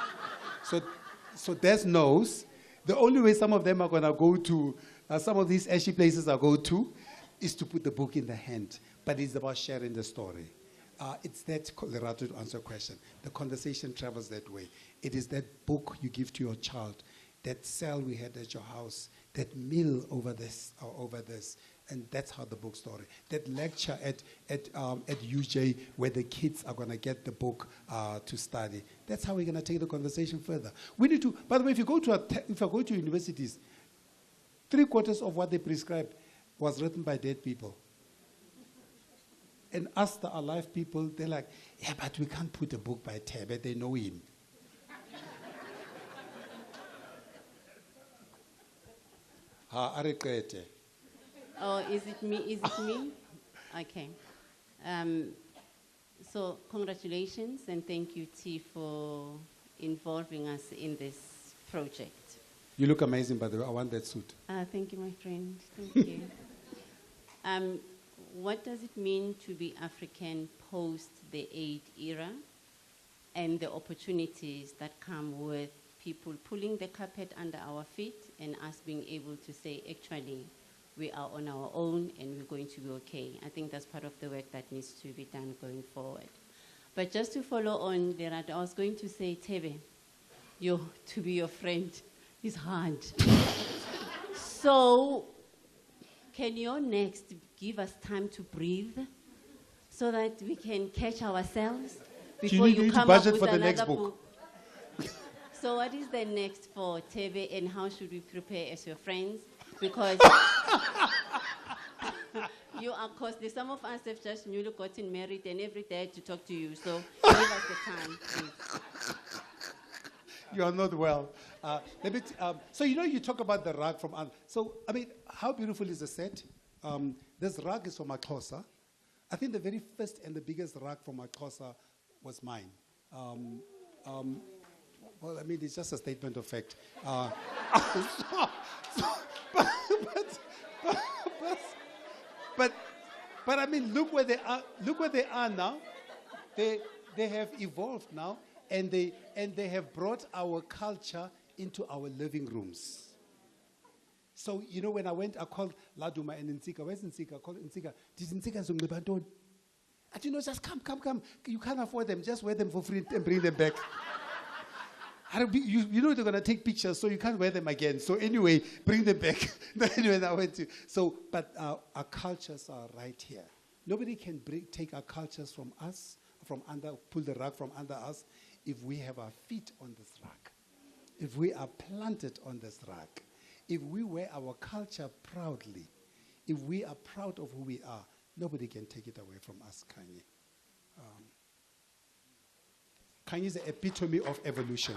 So Des knows the only way some of them are going to go to some of these ashy places I go to is to put the book in the hand, but it's about sharing the story. It's that, Lerato, to answer your question. The conversation travels that way. It is that book you give to your child, that cell we had at your house, that meal over this or over this, and that's how the book story. That lecture at UJ where the kids are going to get the book to study. That's how we're going to take the conversation further. We need to. By the way, if you go to universities, 3/4 of what they prescribe was written by dead people. And us, the alive people, they're like, yeah, but we can't put a book by Tebe. They know him. Oh, is it me? Is it me? Okay. So congratulations and thank you, T, for involving us in this project. You look amazing, by the way. I want that suit. Thank you, my friend. Thank you. What does it mean to be African post the aid era and the opportunities that come with people pulling the carpet under our feet and us being able to say, actually, we are on our own and we're going to be okay? I think that's part of the work that needs to be done going forward. But just to follow on, Lerato, I was going to say, Tebe, to be your friend is hard. So, can your next give us time to breathe so that we can catch ourselves before you come up with another book? So what is the next for Tebe and how should we prepare as your friends? Because you are costly. Some of us have just newly gotten married and every day to talk to you. So give us the time, please. You are not well. So you talk about the rug from. So I mean, how beautiful is the set? This rug is from Maxhosa. I think the very first and the biggest rug from Maxhosa was mine. Well, I mean, it's just a statement of fact. But I mean, look where they are. Look where they are now. They have evolved now, and they have brought our culture into our living rooms. So when I went, I called Laduma and Ntsika. Where's Ntsika? I called Ntsika. Did Ntsika zunglebanton? And just come. You can't afford them. Just wear them for free and bring them back. You know they're going to take pictures, so you can't wear them again. So anyway, bring them back. Anyway, I went to. But our cultures are right here. Nobody can take our cultures from us, pull the rug from under us, if we have our feet on this rug, if we are planted on this rug, if we wear our culture proudly, if we are proud of who we are, nobody can take it away from us, Kanye. Kanye is the epitome of evolution.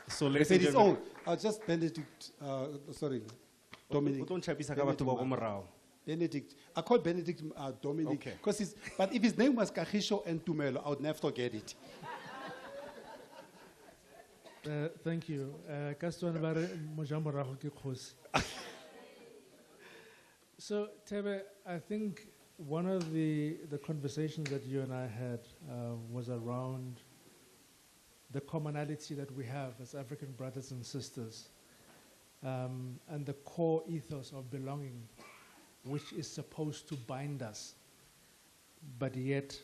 So ladies and gentlemen, just Benedict, Dominic. Benedict. I call Benedict Dominic. Okay. But if his name was Kagisho and Tumelo, I would never forget it. Thank you. So, Tebe, I think one of the conversations that you and I had was around the commonality that we have as African brothers and sisters and the core ethos of belonging, which is supposed to bind us. But yet,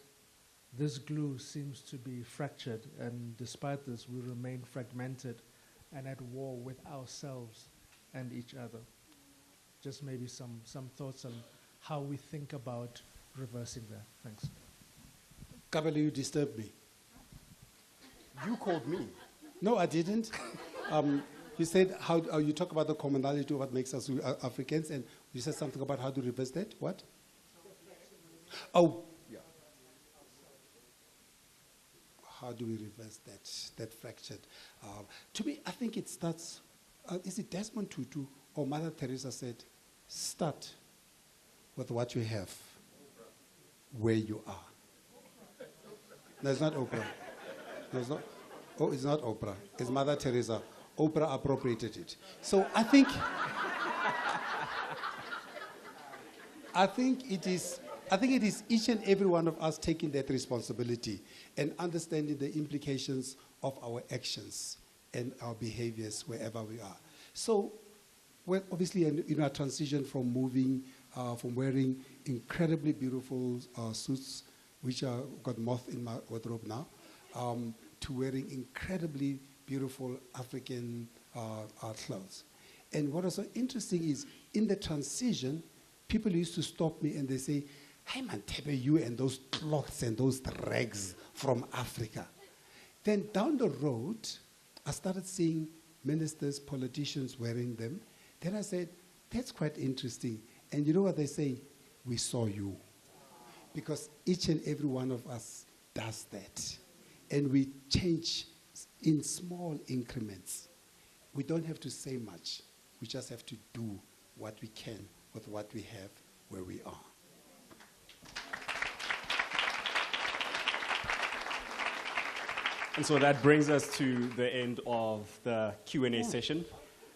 this glue seems to be fractured, and despite this, we remain fragmented and at war with ourselves and each other. Just maybe some thoughts on how we think about reversing that. Thanks. Kabelo, you disturbed me. You called me. No, I didn't. You said how you talk about the commonality of what makes us Africans, and you said something about how to reverse that. What? Oh, yeah. How do we reverse that fractured? To me, I think it starts. Is it Desmond Tutu or Mother Teresa said, "Start with what you have, where you are." No, it's not Oprah. No, it's not. Oh, it's not Oprah. It's Mother Teresa. Oprah appropriated it. So I think it is each and every one of us taking that responsibility and understanding the implications of our actions and our behaviors wherever we are. So well, obviously, I transitioned from from wearing incredibly beautiful suits, which got moth in my wardrobe now, to wearing incredibly beautiful African clothes. And what was so interesting is, in the transition, people used to stop me and they say, "Hey man, Tebe, you and those clothes and those rags from Africa." Then down the road, I started seeing ministers, politicians wearing them. Then I said, that's quite interesting. And you know what they say? We saw you. Because each and every one of us does that. And we change in small increments. We don't have to say much. We just have to do what we can with what we have where we are. And so that brings us to the end of the Q&A session.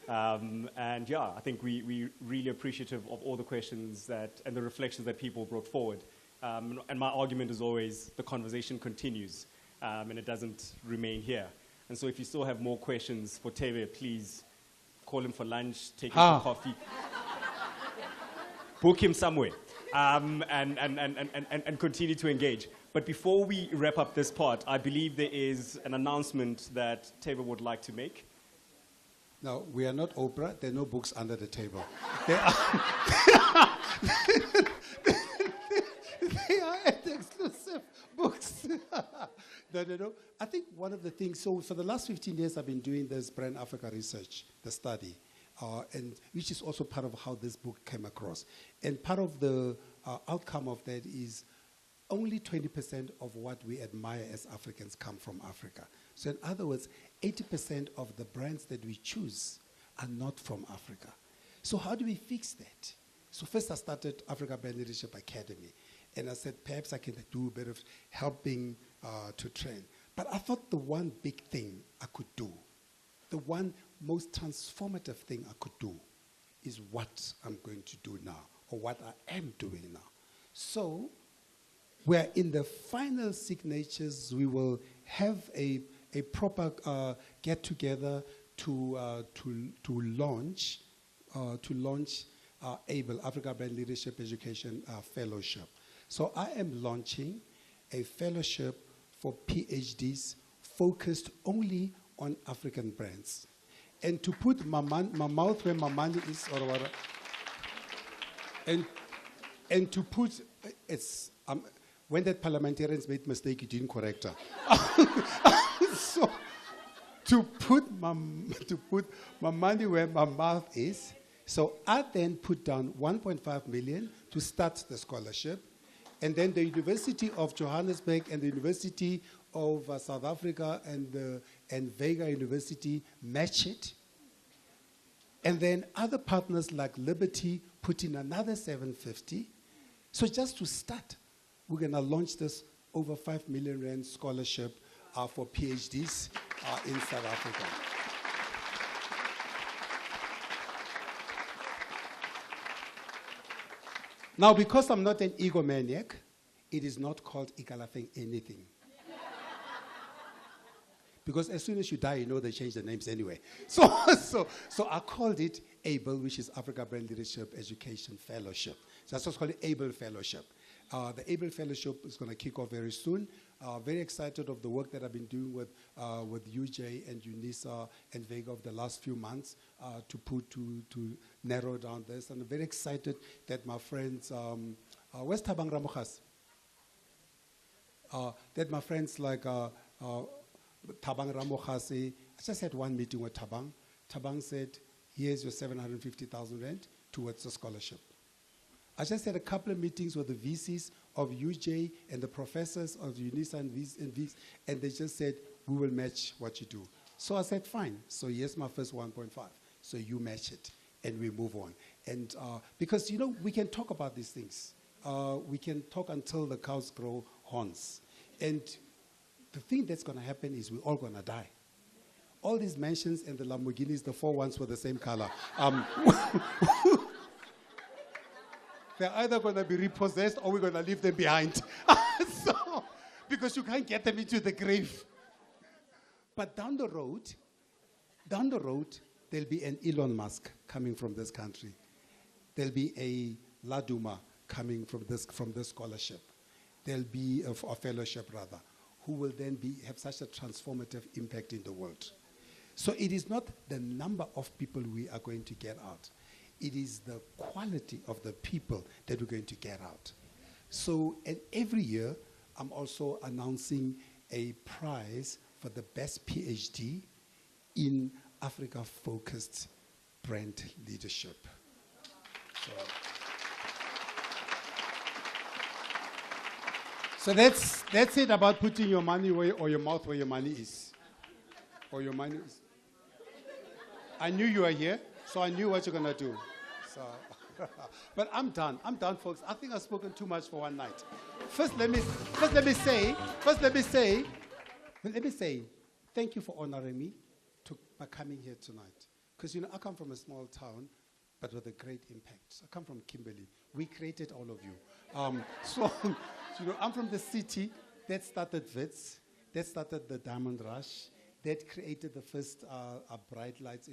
And yeah, I think we're really appreciative of all the questions and the reflections that people brought forward. And my argument is always the conversation continues and it doesn't remain here. And so if you still have more questions for Tebe, please call him for lunch, take him for coffee, book him somewhere, and continue to engage. But before we wrap up this part, I believe there is an announcement that Tebe would like to make. No, we are not Oprah. There are no books under the table. They are exclusive books. No. I think one of the things, so for the last 15 years, I've been doing this Brand Africa research, the study, and which is also part of how this book came across. And part of the outcome of that is only 20% of what we admire as Africans come from Africa. So in other words, 80% of the brands that we choose are not from Africa. So how do we fix that? So first I started Africa Brand Leadership Academy. And I said, perhaps I can do a bit of helping to train. But I thought the one big thing I could do, the one most transformative thing I could do is what I'm going to do now, or what I am doing now. So we're in the final signatures. We will have a proper get-together to launch ABLE, Africa Brand Leadership Education Fellowship. So I am launching a fellowship for PhDs focused only on African brands. And to put my mouth where my money is, or whatever, and to put, it's, when that parliamentarians made mistake, you didn't correct her. So to put my money where my mouth is, so I then put down 1.5 million to start the scholarship. And then the University of Johannesburg and the University of South Africa and Vega University match it. And then other partners like Liberty put in another 750. So just to start, we're going to launch this over 5 million rand scholarship for PhDs in South Africa. Now, because I'm not an egomaniac, it is not called Ikalafeng anything. Because as soon as you die, you know they change the names anyway. So I called it ABLE, which is Africa Brand Leadership Education Fellowship. So that's what's called the ABLE Fellowship. The ABLE Fellowship is going to kick off very soon. Very excited of the work that I've been doing with UJ and UNISA and Vega over the last few months to narrow down this. And I'm very excited that my friends, where's Thabang Ramokhas? That my friends like Thabang Ramokhase, I just had one meeting with Thabang. Thabang said, here's your 750,000 rand towards the scholarship. I just had a couple of meetings with the VCs of UJ and the professors of UNISA and VCs, and they just said, we will match what you do. So I said, fine. So here's my first 1.5. So you match it, and we move on. And because, you know, we can talk about these things. We can talk until the cows grow horns. And the thing that's going to happen is we're all going to die. All these mansions and the Lamborghinis, the 4 ones were the same color. They're either going to be repossessed or we're going to leave them behind. So, because you can't get them into the grave. But down the road, There'll be an Elon Musk coming from this country. There'll be a Laduma coming from this scholarship. There'll be a fellowship rather, who will then have such a transformative impact in the world. So it is not the number of people we are going to get out. It is the quality of the people that we're going to get out. So and every year, I'm also announcing a prize for the best PhD in Africa-focused brand leadership. So that's it about putting your money or your mouth where your money is. Or your money is. I knew you were here, so I knew what you're going to do. So, but I'm done. I'm done, folks. I think I've spoken too much for one night. First, let me say, thank you for honoring me by coming here tonight. Because, I come from a small town, but with a great impact. I come from Kimberley. We created all of you. So, I'm from the city that started WITS, that started the Diamond Rush, that created the first bright lights,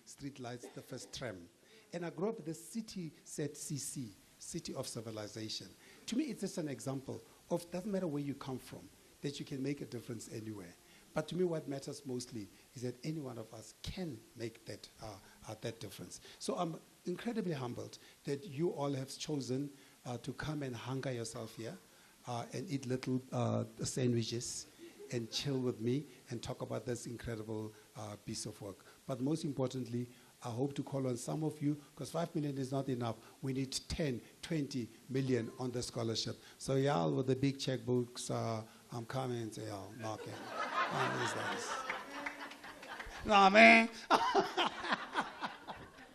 street lights, the first tram. And I grew up in the city said CC, City of Civilization. To me, it's just an example of, doesn't matter where you come from, that you can make a difference anywhere. But to me, what matters mostly is that any one of us can make that difference. So I'm incredibly humbled that you all have chosen to come and hunger yourself here and eat little sandwiches and chill with me and talk about this incredible piece of work. But most importantly, I hope to call on some of you, because 5 million is not enough. We need 10, 20 million on the scholarship. So y'all with the big checkbooks, I'm coming to y'all knocking. Nah, man.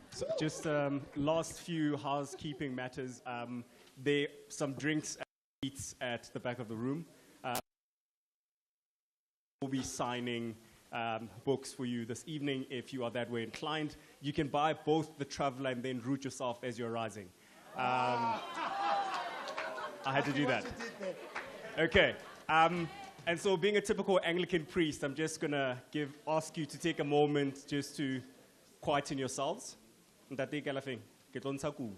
So just last few housekeeping matters. There are some drinks and eats at the back of the room. We'll be signing books for you this evening if you are that way inclined. You can buy both the Traveler and then root yourself as you're rising. I had to do that. Okay. And so being a typical Anglican priest, I'm just going to ask you to take a moment just to quieten yourselves. Ntate Kalafeng, ke tlo ntsha kubu.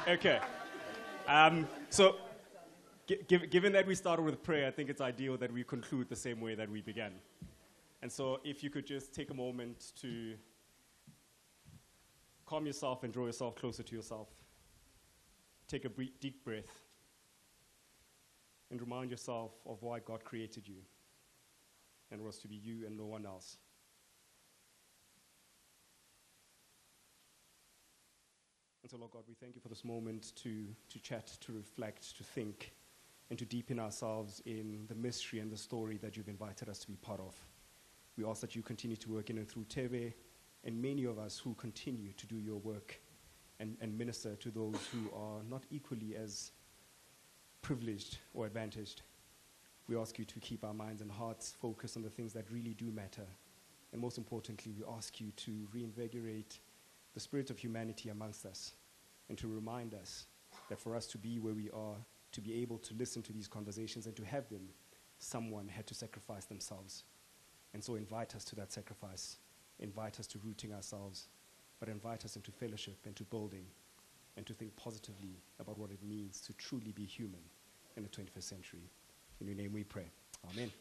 Okay. So, given that we started with prayer, I think it's ideal that we conclude the same way that we began. And so, if you could just take a moment to calm yourself and draw yourself closer to yourself. Take a deep breath and remind yourself of why God created you, and it was to be you and no one else. And so, Lord God, we thank you for this moment to chat, to reflect, to think, and to deepen ourselves in the mystery and the story that you've invited us to be part of. We ask that you continue to work in and through Tebe and many of us who continue to do your work and minister to those who are not equally as privileged or advantaged. We ask you to keep our minds and hearts focused on the things that really do matter. And most importantly, we ask you to reinvigorate the spirit of humanity amongst us, and to remind us that for us to be where we are, to be able to listen to these conversations and to have them, someone had to sacrifice themselves. And so invite us to that sacrifice, invite us to rooting ourselves, but invite us into fellowship, into building, and to think positively about what it means to truly be human in the 21st century. In your name we pray. Amen.